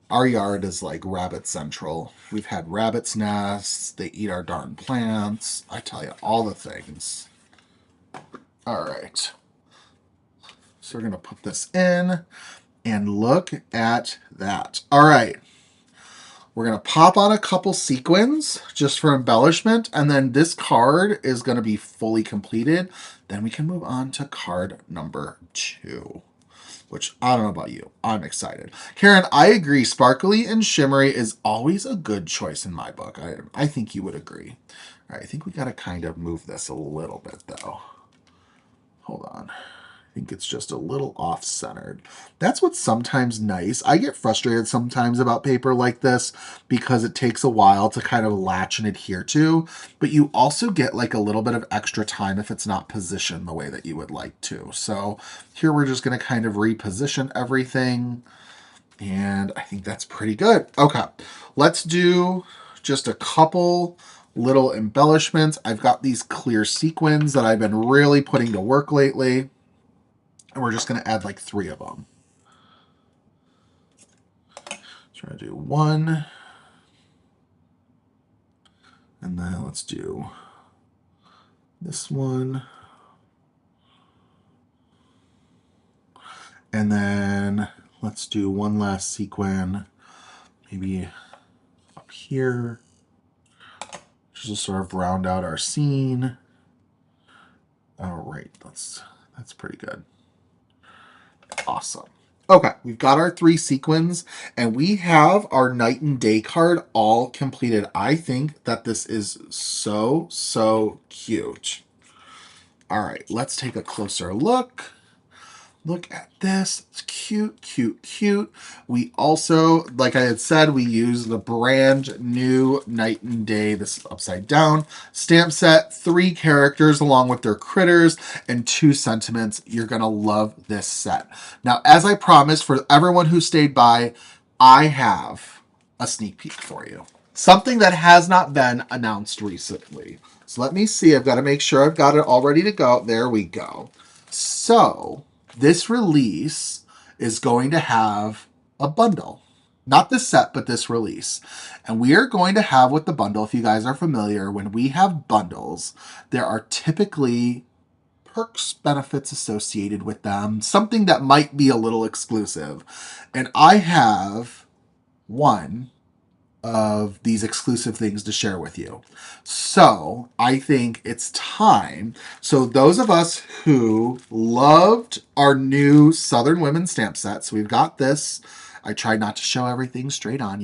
Our yard is like rabbit central. We've had rabbits' nests. They eat our darn plants. I tell you, all the things. All right. So we're going to put this in. And look at that. All right. We're going to pop on a couple sequins just for embellishment. And then this card is going to be fully completed. Then we can move on to card number 2. Which, I don't know about you. I'm excited. Karen, I agree. Sparkly and shimmery is always a good choice in my book. I think you would agree. All right, I think we got to kind of move this a little bit, though. Hold on. I think it's just a little off-centered. That's what's sometimes nice. I get frustrated sometimes about paper like this because it takes a while to kind of latch and adhere to, but you also get like a little bit of extra time if it's not positioned the way that you would like to. So here we're just going to kind of reposition everything, and I think that's pretty good. Okay, let's do just a couple little embellishments. I've got these clear sequins that I've been really putting to work lately. And we're just going to add like 3 of them. Try to do 1. And then let's do this one. And then let's do one last sequin, maybe up here, just to sort of round out our scene. All right, that's pretty good. Awesome. Okay, we've got our 3 sequins, and we have our night and day card all completed. I think that this is so, so cute. All right, let's take a closer look. Look at this. It's cute, cute, cute. We also, like I had said, we use the brand new Night and Day, this is upside down, stamp set, 3 characters along with their critters and 2 sentiments. You're going to love this set. Now, as I promised, for everyone who stayed by, I have a sneak peek for you. Something that has not been announced recently. So let me see. I've got to make sure I've got it all ready to go. There we go. So this release is going to have a bundle. Not this set, but this release. And we are going to have with the bundle, if you guys are familiar, when we have bundles, there are typically perks, benefits associated with them, something that might be a little exclusive. And I have one of these exclusive things to share with you. So I think it's time. So those of us who loved our new Southern Women stamp sets, we've got this. I tried not to show everything straight on,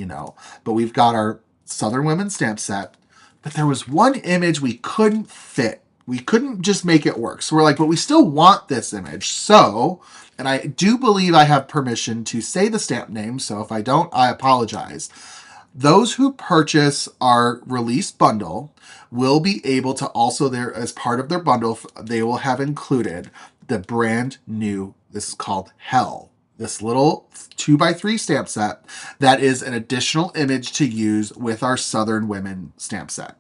but we've got our Southern Women stamp set. But there was one image we couldn't fit. We couldn't just make it work. So we're like, but we still want this image. So, and I do believe I have permission to say the stamp name. So if I don't, I apologize. Those who purchase our release bundle will be able to also, there as part of their bundle, they will have included the brand new, this is called Hell, this little 2x3 stamp set that is an additional image to use with our Southern Women stamp set.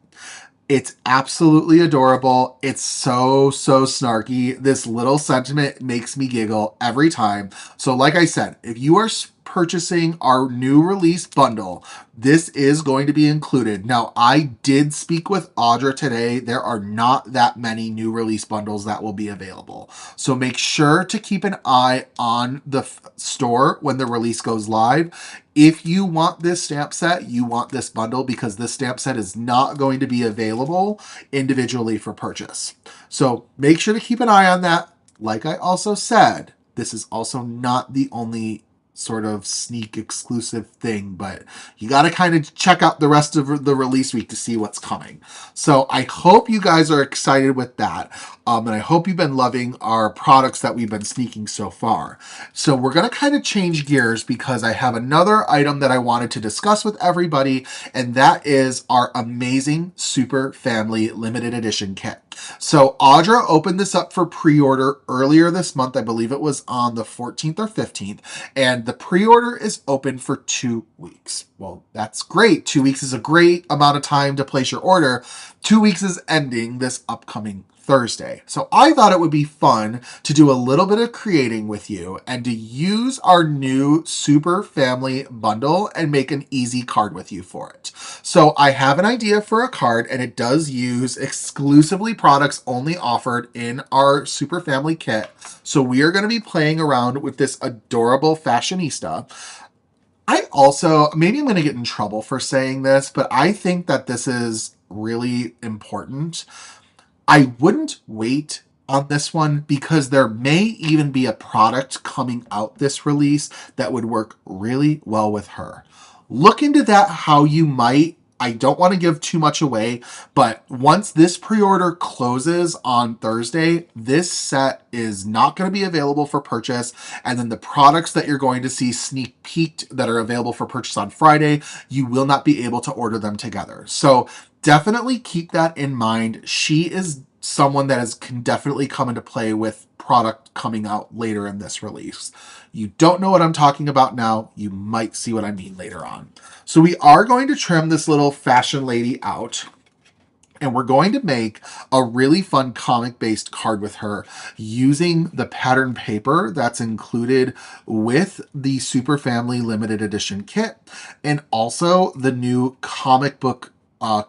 It's absolutely adorable. It's so, so snarky. This little sentiment makes me giggle every time. So like I said, if you are purchasing our new release bundle, this is going to be included. Now, I did speak with Audra today. There are not that many new release bundles that will be available. So make sure to keep an eye on the store when the release goes live. If you want this stamp set, you want this bundle, because this stamp set is not going to be available individually for purchase. So make sure to keep an eye on that. Like I also said, this is also not the only sort of sneak exclusive thing, but you got to kind of check out the rest of the release week to see what's coming. So I hope you guys are excited with that. And I hope you've been loving our products that we've been sneaking so far. So we're going to kind of change gears, because I have another item that I wanted to discuss with everybody, and that is our amazing Super Family Limited Edition kit. So Audra opened this up for pre-order earlier this month. I believe it was on the 14th or 15th. And the pre-order is open for 2 weeks. Well, that's great. 2 weeks is a great amount of time to place your order. 2 weeks is ending this upcoming Thursday. So I thought it would be fun to do a little bit of creating with you and to use our new Super Family bundle and make an easy card with you for it. So I have an idea for a card, and it does use exclusively products only offered in our Super Family kit. So we are going to be playing around with this adorable fashionista. I also, maybe I'm going to get in trouble for saying this, but I think that this is really important. I wouldn't wait on this one, because there may even be a product coming out this release that would work really well with her. Look into that how you might. I don't want to give too much away, but once this pre-order closes on Thursday, this set is not going to be available for purchase. And then the products that you're going to see sneak peeked that are available for purchase on Friday, you will not be able to order them together. So definitely keep that in mind. She is someone that can definitely come into play with product coming out later in this release. You don't know what I'm talking about now. You might see what I mean later on. So we are going to trim this little fashion lady out. And we're going to make a really fun comic-based card with her using the pattern paper that's included with the Super Family Limited Edition kit, and also the new comic book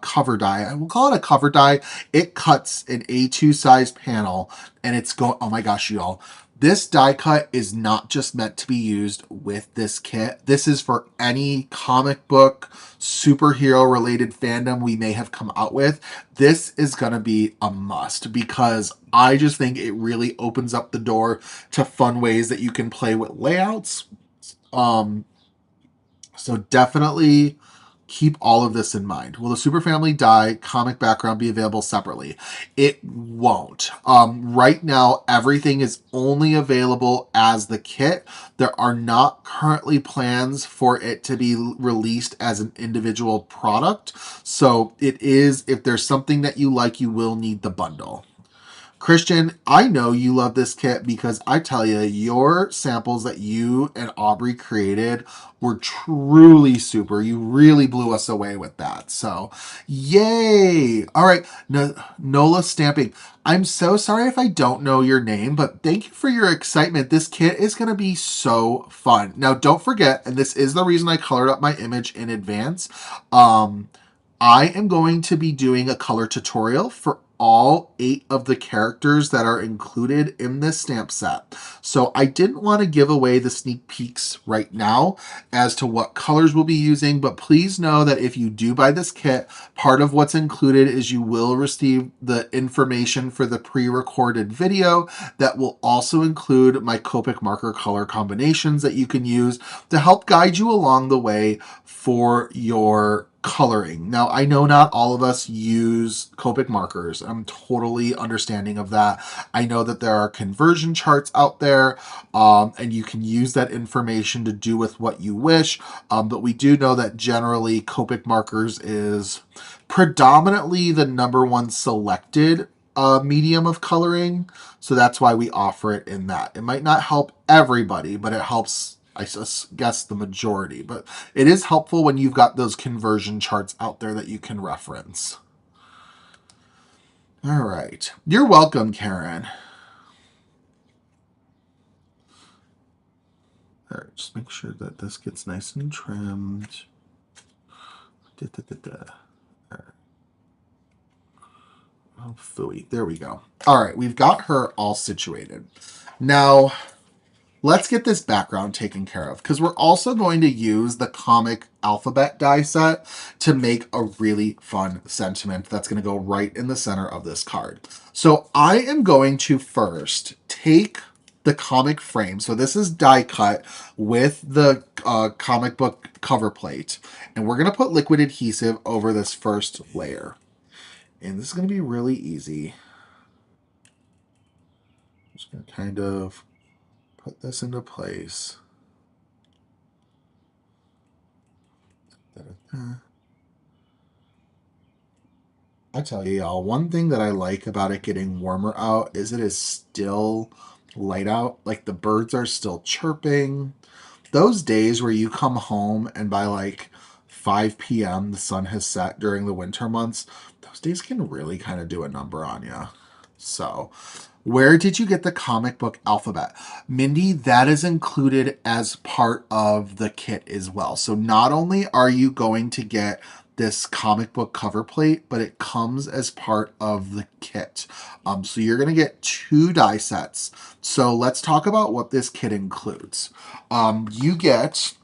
cover die. I will call it a cover die. It cuts an A2 size panel, and it's going, oh my gosh, y'all. This die cut is not just meant to be used with this kit. This is for any comic book, superhero related fandom we may have come out with. This is going to be a must because I just think it really opens up the door to fun ways that you can play with layouts. So definitely keep all of this in mind. Will the Super Family Die comic background be available separately? It won't. Right now, everything is only available as the kit. There are not currently plans for it to be released as an individual product. So it is, if there's something that you like, you will need the bundle. Christian, I know you love this kit because I tell you, your samples that you and Aubrey created were truly super. You really blew us away with that. So, yay! All right, Nola Stamping. I'm so sorry if I don't know your name, but thank you for your excitement. This kit is going to be so fun. Now, don't forget, and this is the reason I colored up my image in advance, I am going to be doing a color tutorial for all 8 of the characters that are included in this stamp set. So I didn't want to give away the sneak peeks right now as to what colors we'll be using, but please know that if you do buy this kit, part of what's included is you will receive the information for the pre-recorded video that will also include my Copic marker color combinations that you can use to help guide you along the way for your coloring. Now, I know not all of us use Copic markers. I'm totally understanding of that. I know that there are conversion charts out there, and you can use that information to do with what you wish. But we do know that generally Copic markers is predominantly the #1 selected medium of coloring. So that's why we offer it in that. It might not help everybody, but it helps, I guess, the majority. But it is helpful when you've got those conversion charts out there that you can reference. All right. You're welcome, Karen. All right, just make sure that this gets nice and trimmed. All right. Oh, phooey. There we go. All right, we've got her all situated. Now, let's get this background taken care of because we're also going to use the comic alphabet die set to make a really fun sentiment that's going to go right in the center of this card. So I am going to first take the comic frame. So this is die cut with the comic book cover plate. And we're going to put liquid adhesive over this first layer. And this is going to be really easy. Just going to kind of put this into place. I tell you, y'all, one thing that I like about it getting warmer out is it is still light out. Like the birds are still chirping. Those days where you come home and by like 5 p.m. the sun has set during the winter months, those days can really kind of do a number on you. So, where did you get the comic book alphabet? Mindy, that is included as part of the kit as well. So not only are you going to get this comic book cover plate, but it comes as part of the kit. So you're going to get 2 die sets. So let's talk about what this kit includes. You get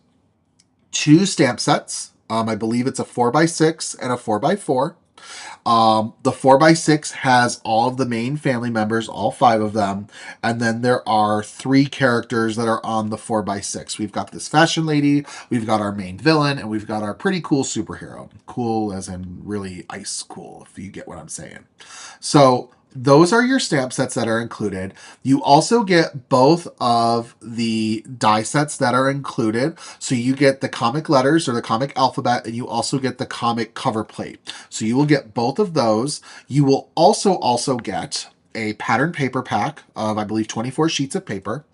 2 stamp sets. I believe it's a 4x6 and a 4x4. The 4x6 has all of the main family members, all 5 of them, and then there are 3 characters that are on the 4x6. We've got this fashion lady, we've got our main villain, and we've got our pretty cool superhero. Cool as in really ice cool, if you get what I'm saying. So those are your stamp sets that are included. You also get both of the die sets that are included. So you get the comic letters or the comic alphabet, and you also get the comic cover plate. So you will get both of those. You will also get a pattern paper pack of, I believe, 24 sheets of paper.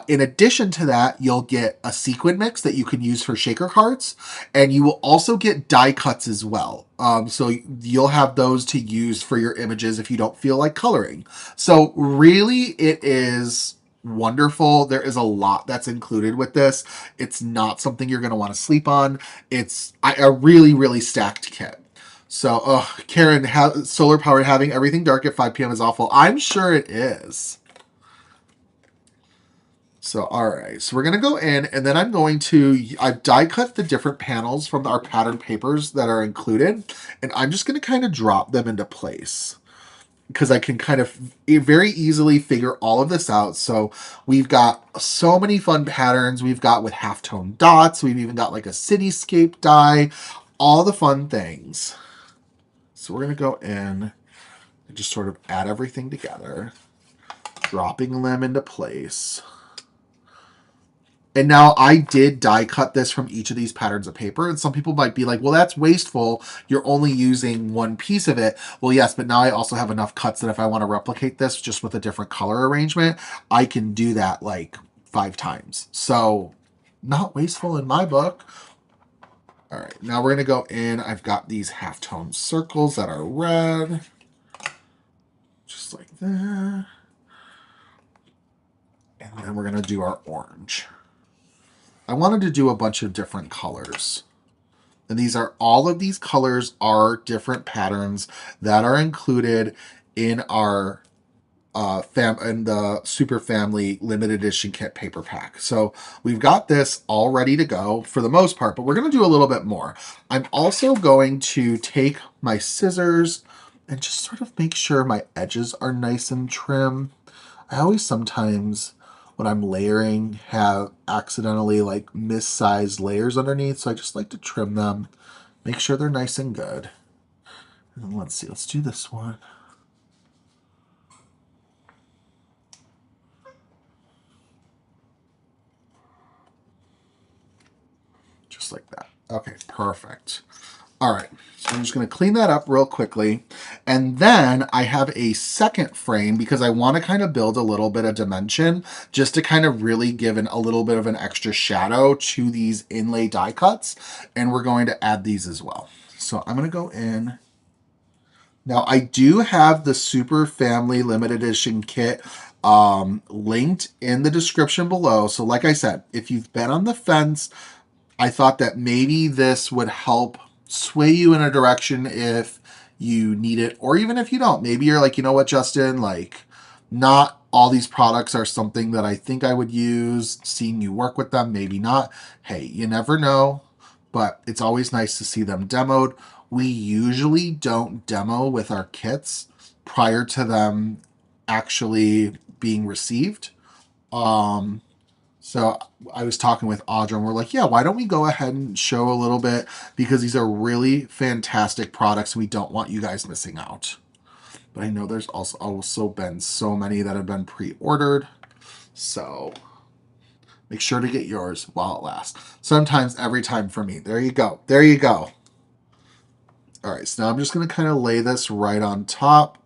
In addition to that, you'll get a sequin mix that you can use for shaker cards, and you will also get die cuts as well. So you'll have those to use for your images if you don't feel like coloring. So really, it is wonderful. There is a lot that's included with this. It's not something you're going to want to sleep on. It's a really, really stacked kit. So, Karen, solar power having everything dark at 5 p.m. is awful. I'm sure it is. So, all right. So we're going to go in, and then I've die cut the different panels from our pattern papers that are included, and I'm just going to kind of drop them into place because I can kind of very easily figure all of this out. So we've got so many fun patterns. We've got with halftone dots. We've even got like a cityscape die, all the fun things. So we're going to go in and just sort of add everything together, dropping them into place. And now I did die cut this from each of these patterns of paper. And some people might be like, well, that's wasteful. You're only using one piece of it. Well, yes, but now I also have enough cuts that if I want to replicate this just with a different color arrangement, I can do that like 5 times. So not wasteful in my book. All right, now we're going to go in. I've got these halftone circles that are red. Just like that. And then we're going to do our orange. I wanted to do a bunch of different colors. And all of these colors are different patterns that are included in our in the Super Family limited edition kit paper pack. So we've got this all ready to go for the most part, but we're going to do a little bit more. I'm also going to take my scissors and just sort of make sure my edges are nice and trim. I always sometimes when I'm layering have accidentally like missized layers underneath, so I just like to trim them, make sure they're nice and good. And let's see, let's do this one. Just like that. Okay, perfect. All right, so I'm just going to clean that up real quickly. And then I have a second frame because I want to kind of build a little bit of dimension just to kind of really give a little bit of an extra shadow to these inlay die cuts. And we're going to add these as well. So I'm going to go in. Now I do have the Super Family Limited Edition kit linked in the description below. So like I said, if you've been on the fence, I thought that maybe this would help sway you in a direction if you need it, or even if you don't. Maybe you're like, you know what, Justin, like not all these products are something that I think I would use. Seeing you work with them, maybe not. Hey, you never know, but it's always nice to see them demoed. We usually don't demo with our kits prior to them actually being received. So I was talking with Audra and we're like, yeah, why don't we go ahead and show a little bit, because these are really fantastic products. We don't want you guys missing out. But I know there's also been so many that have been pre-ordered. So make sure to get yours while it lasts. Sometimes every time for me. There you go. There you go. All right, so now I'm just going to kind of lay this right on top,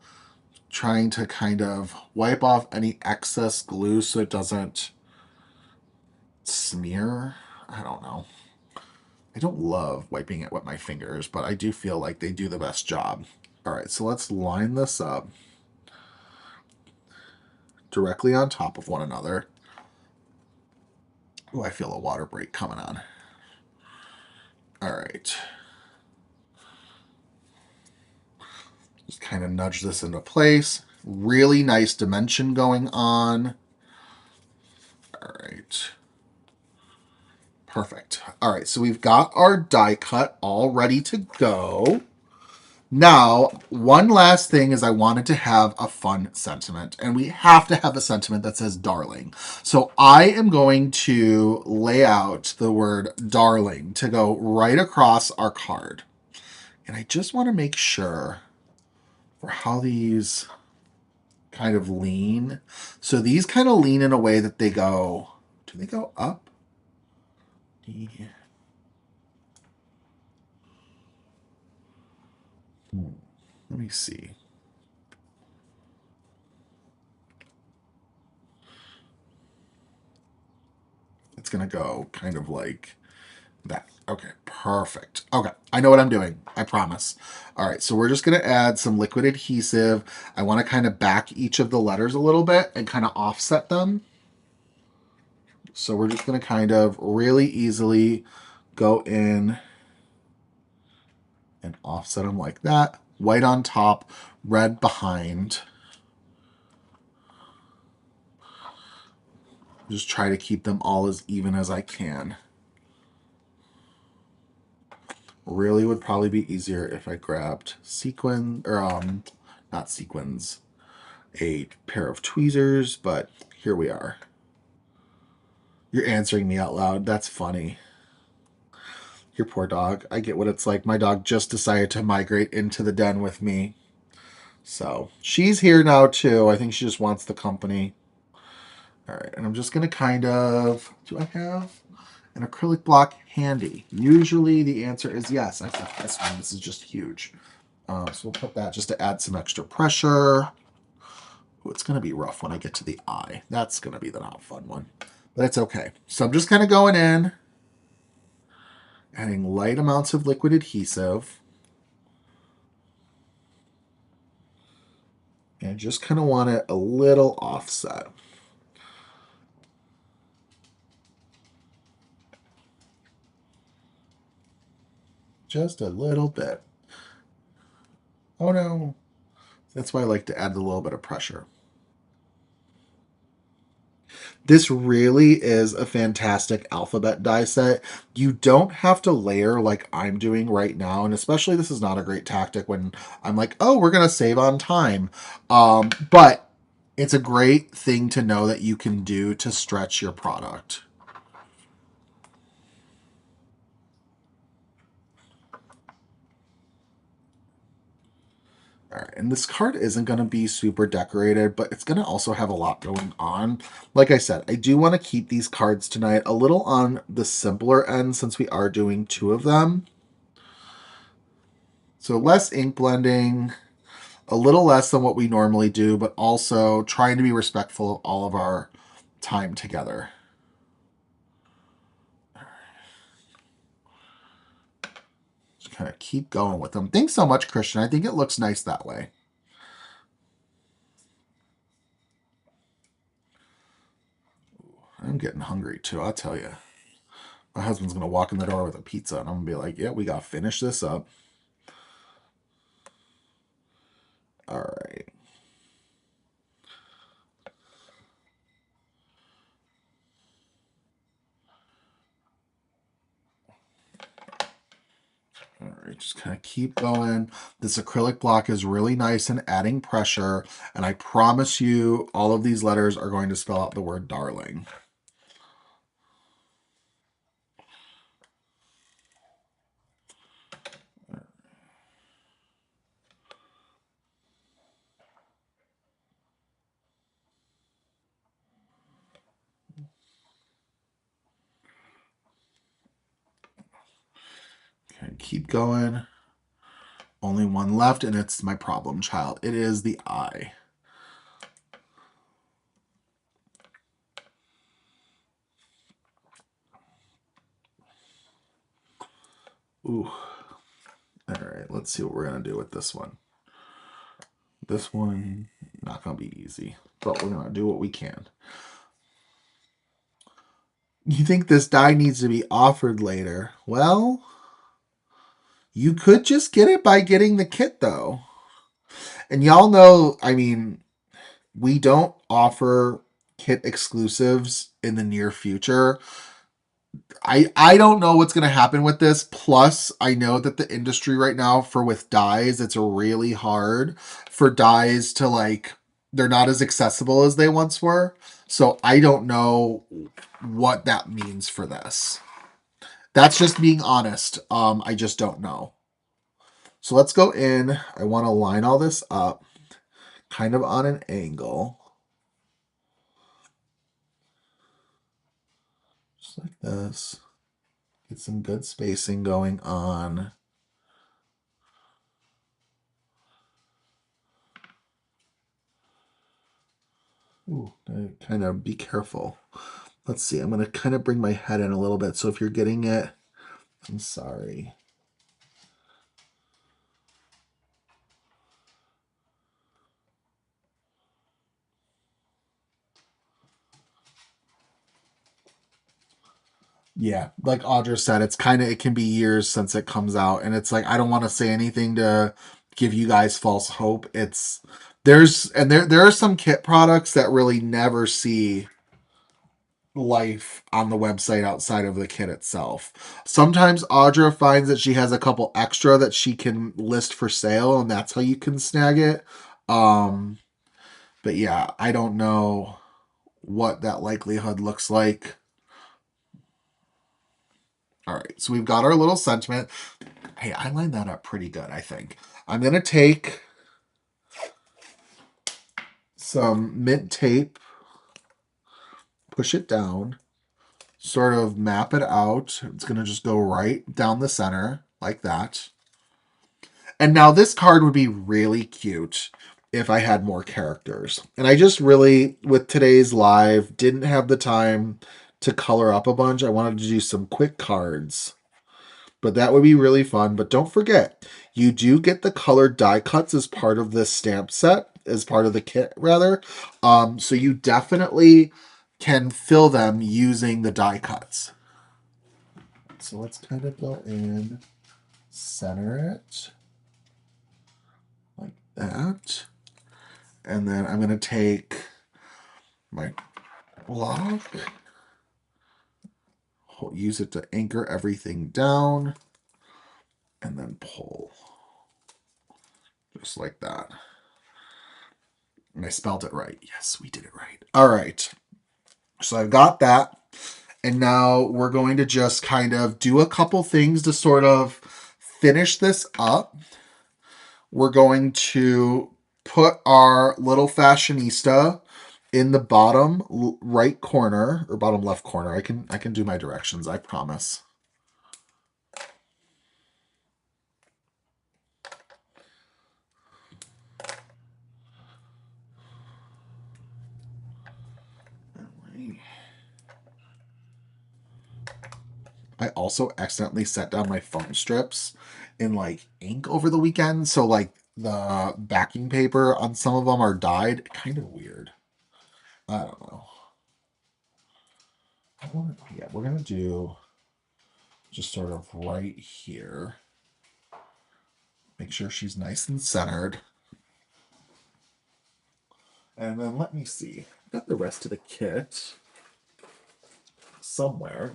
trying to kind of wipe off any excess glue so it doesn't smear. I don't know. I don't love wiping it with my fingers, but I do feel like they do the best job. All right, so let's line this up directly on top of one another. Oh, I feel a water break coming on. All right. Just kind of nudge this into place. Really nice dimension going on. All right. Perfect. All right, so we've got our die cut all ready to go. Now, one last thing is I wanted to have a fun sentiment, and we have to have a sentiment that says darling. So I am going to lay out the word darling to go right across our card. And I just want to make sure for how these kind of lean. So these kind of lean in a way that they go, do they go up? Yeah. Let me see. It's going to go kind of like that. Okay, perfect. Okay, I know what I'm doing. I promise. All right, so we're just going to add some liquid adhesive. I want to kind of back each of the letters a little bit and kind of offset them. So we're just going to kind of really easily go in and offset them like that. White on top, red behind. Just try to keep them all as even as I can. Really would probably be easier if I grabbed sequin, or not sequins, a pair of tweezers, but here we are. You're answering me out loud. That's funny. Your poor dog. I get what it's like. My dog just decided to migrate into the den with me. So she's here now too. I think she just wants the company. All right, and I'm just going to kind of, do I have an acrylic block handy? Usually the answer is yes. I've got this one. This is just huge. So we'll put that just to add some extra pressure. Ooh, it's going to be rough when I get to the eye. That's going to be the not fun one. But it's okay. So I'm just kind of going in, adding light amounts of liquid adhesive. And just kind of want it a little offset. Just a little bit. Oh no. That's why I like to add a little bit of pressure. This really is a fantastic alphabet die set. You don't have to layer like I'm doing right now, and especially this is not a great tactic when I'm like, oh, we're going to save on time. But it's a great thing to know that you can do to stretch your product. All right, and this card isn't going to be super decorated, but it's going to also have a lot going on. Like I said, I do want to keep these cards tonight a little on the simpler end since we are doing 2 of them. So less ink blending, a little less than what we normally do, but also trying to be respectful of all of our time together. Just kind of keep going with them. Thanks so much, Christian. I think it looks nice that way. I'm getting hungry too, I'll tell you. My husband's going to walk in the door with a pizza, and I'm going to be like, yeah, we got to finish this up. All right. All right, just kind of keep going. This acrylic block is really nice and adding pressure, and I promise you all of these letters are going to spell out the word darling. Okay, keep going. Only one left, and it's my problem child. It is the eye. Ooh. All right, let's see what we're going to do with this one. This one, not going to be easy, but we're going to do what we can. You think this die needs to be offered later? Well, you could just get it by getting the kit, though. And y'all know, I mean, we don't offer kit exclusives in the near future. I don't know what's going to happen with this. Plus, I know that the industry right now for with dyes, it's really hard for dyes to like, they're not as accessible as they once were. So I don't know what that means for this. That's just being honest. I just don't know. So let's go in. I want to line all this up. kind of on an angle. Just like this. Get some good spacing going on. Ooh, kind of be careful. Let's see. I'm going to kind of bring my head in a little bit. So if you're getting it, I'm sorry. Yeah, like Audra said, it can be years since it comes out, and it's like I don't want to say anything to give you guys false hope. There are some kit products that really never see life on the website outside of the kit itself. Sometimes Audra finds that she has a couple extra that she can list for sale, and that's how you can snag it. Um, but yeah, I don't know what that likelihood looks like. All right, so we've got our little sentiment. Hey, I lined that up pretty good, I think. I'm going to take some mint tape, push it down, sort of map it out. It's going to just go right down the center like that. And now this card would be really cute if I had more characters. And I just really, with today's live, didn't have the time to color up a bunch. I wanted to do some quick cards. But that would be really fun. But don't forget, you do get the colored die cuts as part of this stamp set, as part of the kit, rather. So you definitely can fill them using the die cuts. So let's kind of go in, center it like that. And then I'm going to take my block, use it to anchor everything down, and then pull. Just like that. And I spelled it right. Yes, we did it right. All right. So I've got that. And now we're going to just kind of do a couple things to sort of finish this up. We're going to put our little fashionista in the bottom right corner or bottom left corner. I can do my directions, I promise. I also accidentally set down my foam strips in like ink over the weekend, so like the backing paper on some of them are dyed. Kind of weird. I don't know. Yeah, we're gonna do just sort of right here. Make sure she's nice and centered. And then let me see. Got the rest of the kit somewhere.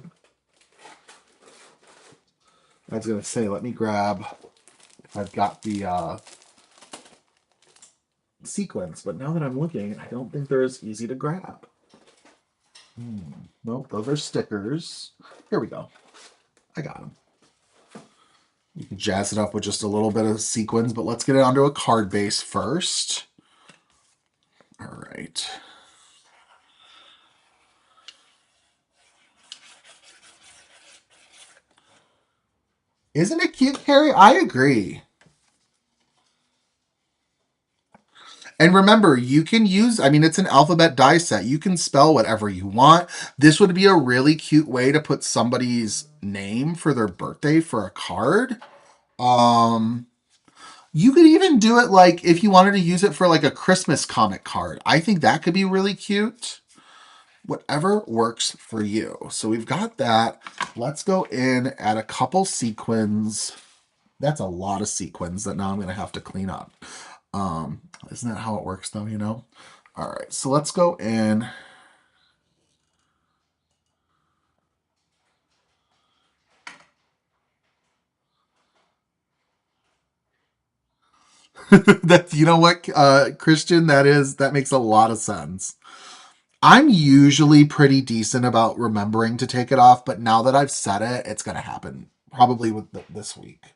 I was gonna say, let me grab. I've got the sequence, but now that I'm looking, I don't think they're as easy to grab. Nope, those are stickers. Here we go. I got them. You can jazz it up with just a little bit of sequins, but let's get it onto a card base first. All right. Isn't it cute, Carrie? I agree. And remember, you can use, I mean, it's an alphabet die set. You can spell whatever you want. This would be a really cute way to put somebody's name for their birthday for a card. You could even do it like if you wanted to use it for like a Christmas comic card. I think that could be really cute. Whatever works for you. So we've got that. Let's go in, add a couple sequins. That's a lot of sequins that now I'm going to have to clean up. Isn't that how it works though, you know? All right, so let's go in. That you know what, Christian, that makes a lot of sense. I'm usually pretty decent about remembering to take it off, but now that I've said it, it's gonna happen probably with this week.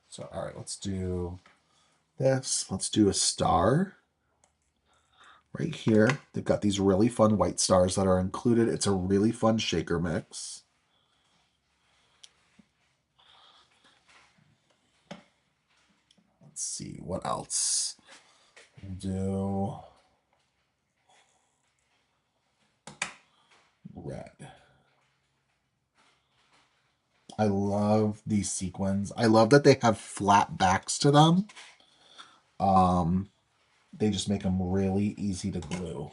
So all right, let's do this. Let's do a star right here. They've got these really fun white stars that are included. It's a really fun shaker mix. Let's see, what else? We'll do red. I love these sequins. I love that they have flat backs to them. They just make them really easy to glue.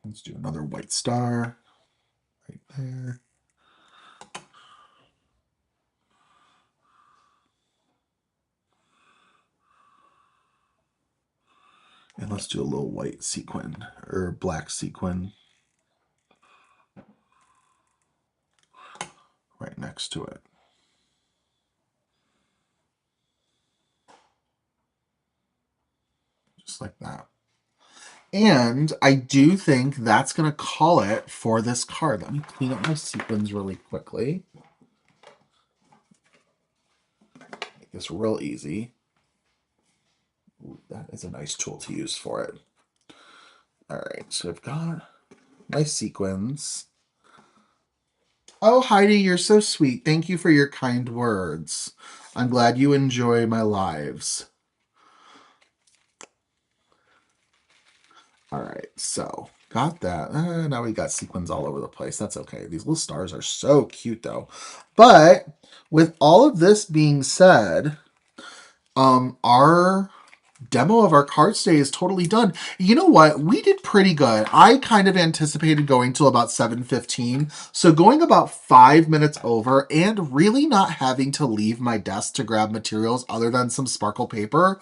Let's do another white star right there. And let's do a little white sequin or black sequin right next to it. Just like that. And I do think that's going to call it for this card. Let me clean up my sequins really quickly. Make this real easy. Ooh, that is a nice tool to use for it. All right, so I've got my sequins. Oh, Heidi, you're so sweet. Thank you for your kind words. I'm glad you enjoy my lives. All right, so got that. Now we got sequins all over the place. That's okay. These little stars are so cute, though. But with all of this being said, our demo of our cards today is totally done. You know what? We did pretty good. I kind of anticipated going till about 7:15. So going about 5 minutes over and really not having to leave my desk to grab materials other than some sparkle paper.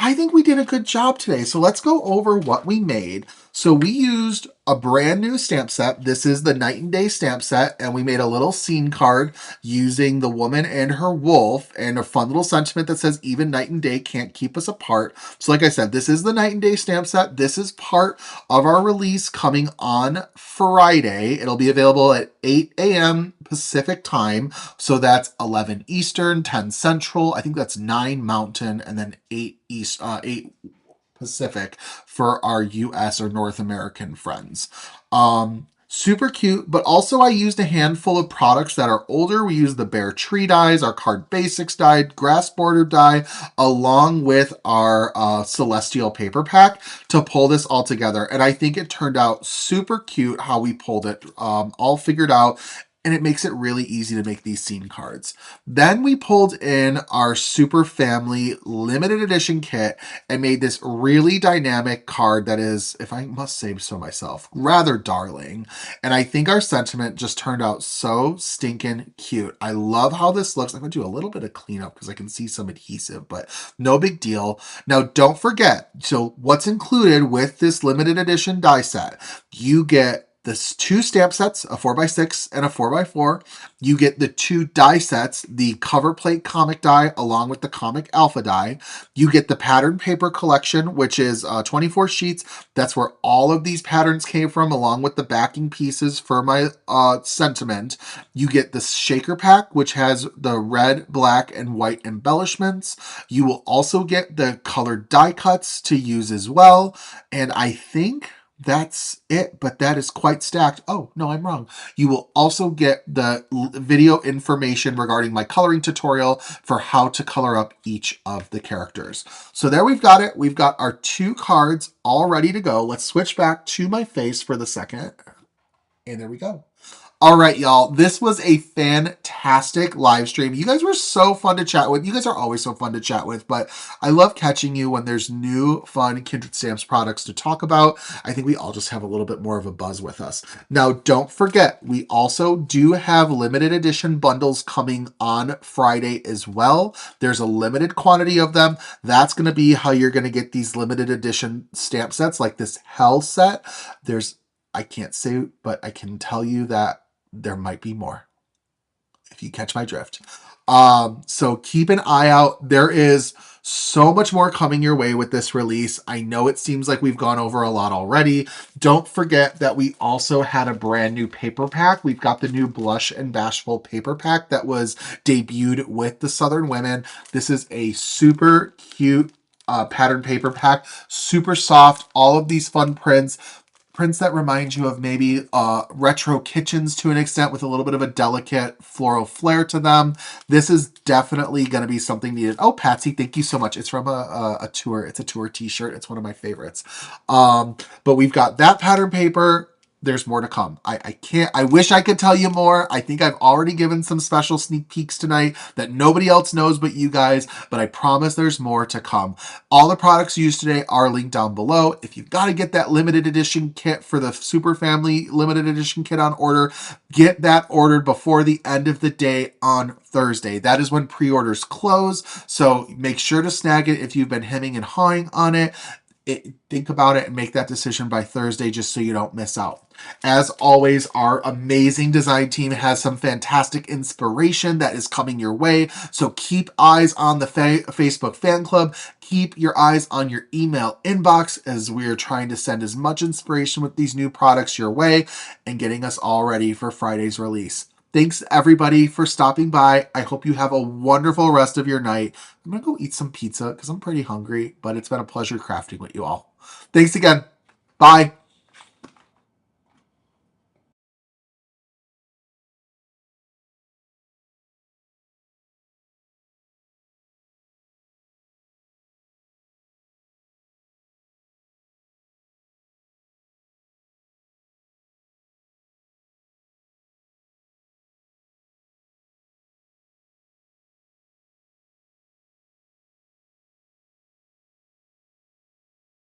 I think we did a good job today. So let's go over what we made. So we used a brand new stamp set. This is the Night and Day stamp set, and we made a little scene card using the woman and her wolf and a fun little sentiment that says even night and day can't keep us apart. So like I said, this is the Night and Day stamp set. This is part of our release coming on Friday. It'll be available at 8 a.m. Pacific time. So that's 11 Eastern, 10 Central. I think that's 9 Mountain, and then 8 Pacific for our US or North American friends. Super cute, but also I used a handful of products that are older. We used the Bear Tree dies, our Card Basics die, Grass Border die, along with our Celestial paper pack to pull this all together. And I think it turned out super cute how we pulled it all figured out. And it makes it really easy to make these scene cards. Then we pulled in our Super Family limited edition kit and made this really dynamic card that is, if I must say so myself, rather darling. And I think our sentiment just turned out so stinking cute. I love how this looks. I'm going to do a little bit of cleanup because I can see some adhesive, but no big deal. Now, don't forget, so what's included with this limited edition die set? You get this 2 stamp sets, a 4x6 and a 4x4. You get the 2 die sets, the cover plate comic die along with the comic alpha die. You get the pattern paper collection, which is 24 sheets. That's where all of these patterns came from, along with the backing pieces for my sentiment. You get the shaker pack, which has the red, black, and white embellishments. You will also get the colored die cuts to use as well. And I think that's it, but that is quite stacked. Oh, no, I'm wrong. You will also get the video information regarding my coloring tutorial for how to color up each of the characters. So there we've got it. We've got our 2 cards all ready to go. Let's switch back to my face for the second. And there we go. All right, y'all. This was a fantastic live stream. You guys were so fun to chat with. You guys are always so fun to chat with, but I love catching you when there's new, fun Kindred Stamps products to talk about. I think we all just have a little bit more of a buzz with us. Now, don't forget, we also do have limited edition bundles coming on Friday as well. There's a limited quantity of them. That's going to be how you're going to get these limited edition stamp sets, like this Hell set. I can't say, but I can tell you that there might be more, if you catch my drift. So keep an eye out. There is so much more coming your way with this release. I know it seems like we've gone over a lot already. Don't forget that we also had a brand new paper pack. We've got the new Blush and Bashful paper pack that was debuted with the Southern Women. This is a super cute pattern paper pack, super soft, all of these fun prints that remind you of maybe retro kitchens to an extent with a little bit of a delicate floral flair to them. This is definitely going to be something needed. Oh, Patsy, thank you so much. It's from a tour. It's a tour t-shirt. It's one of my favorites. But we've got that pattern paper. There's more to come. I wish I could tell you more. I think I've already given some special sneak peeks tonight that nobody else knows but you guys, but I promise there's more to come. All the products used today are linked down below. If you've got to get that limited edition kit for the Super Family limited edition kit on order, get that ordered before the end of the day on Thursday. That is when pre-orders close, so make sure to snag it if you've been hemming and hawing on it. Think about it and make that decision by Thursday just so you don't miss out. As always, our amazing design team has some fantastic inspiration that is coming your way. So keep eyes on the Facebook fan club. Keep your eyes on your email inbox as we are trying to send as much inspiration with these new products your way and getting us all ready for Friday's release. Thanks everybody for stopping by. I hope you have a wonderful rest of your night. I'm going to go eat some pizza because I'm pretty hungry, but it's been a pleasure crafting with you all. Thanks again. Bye.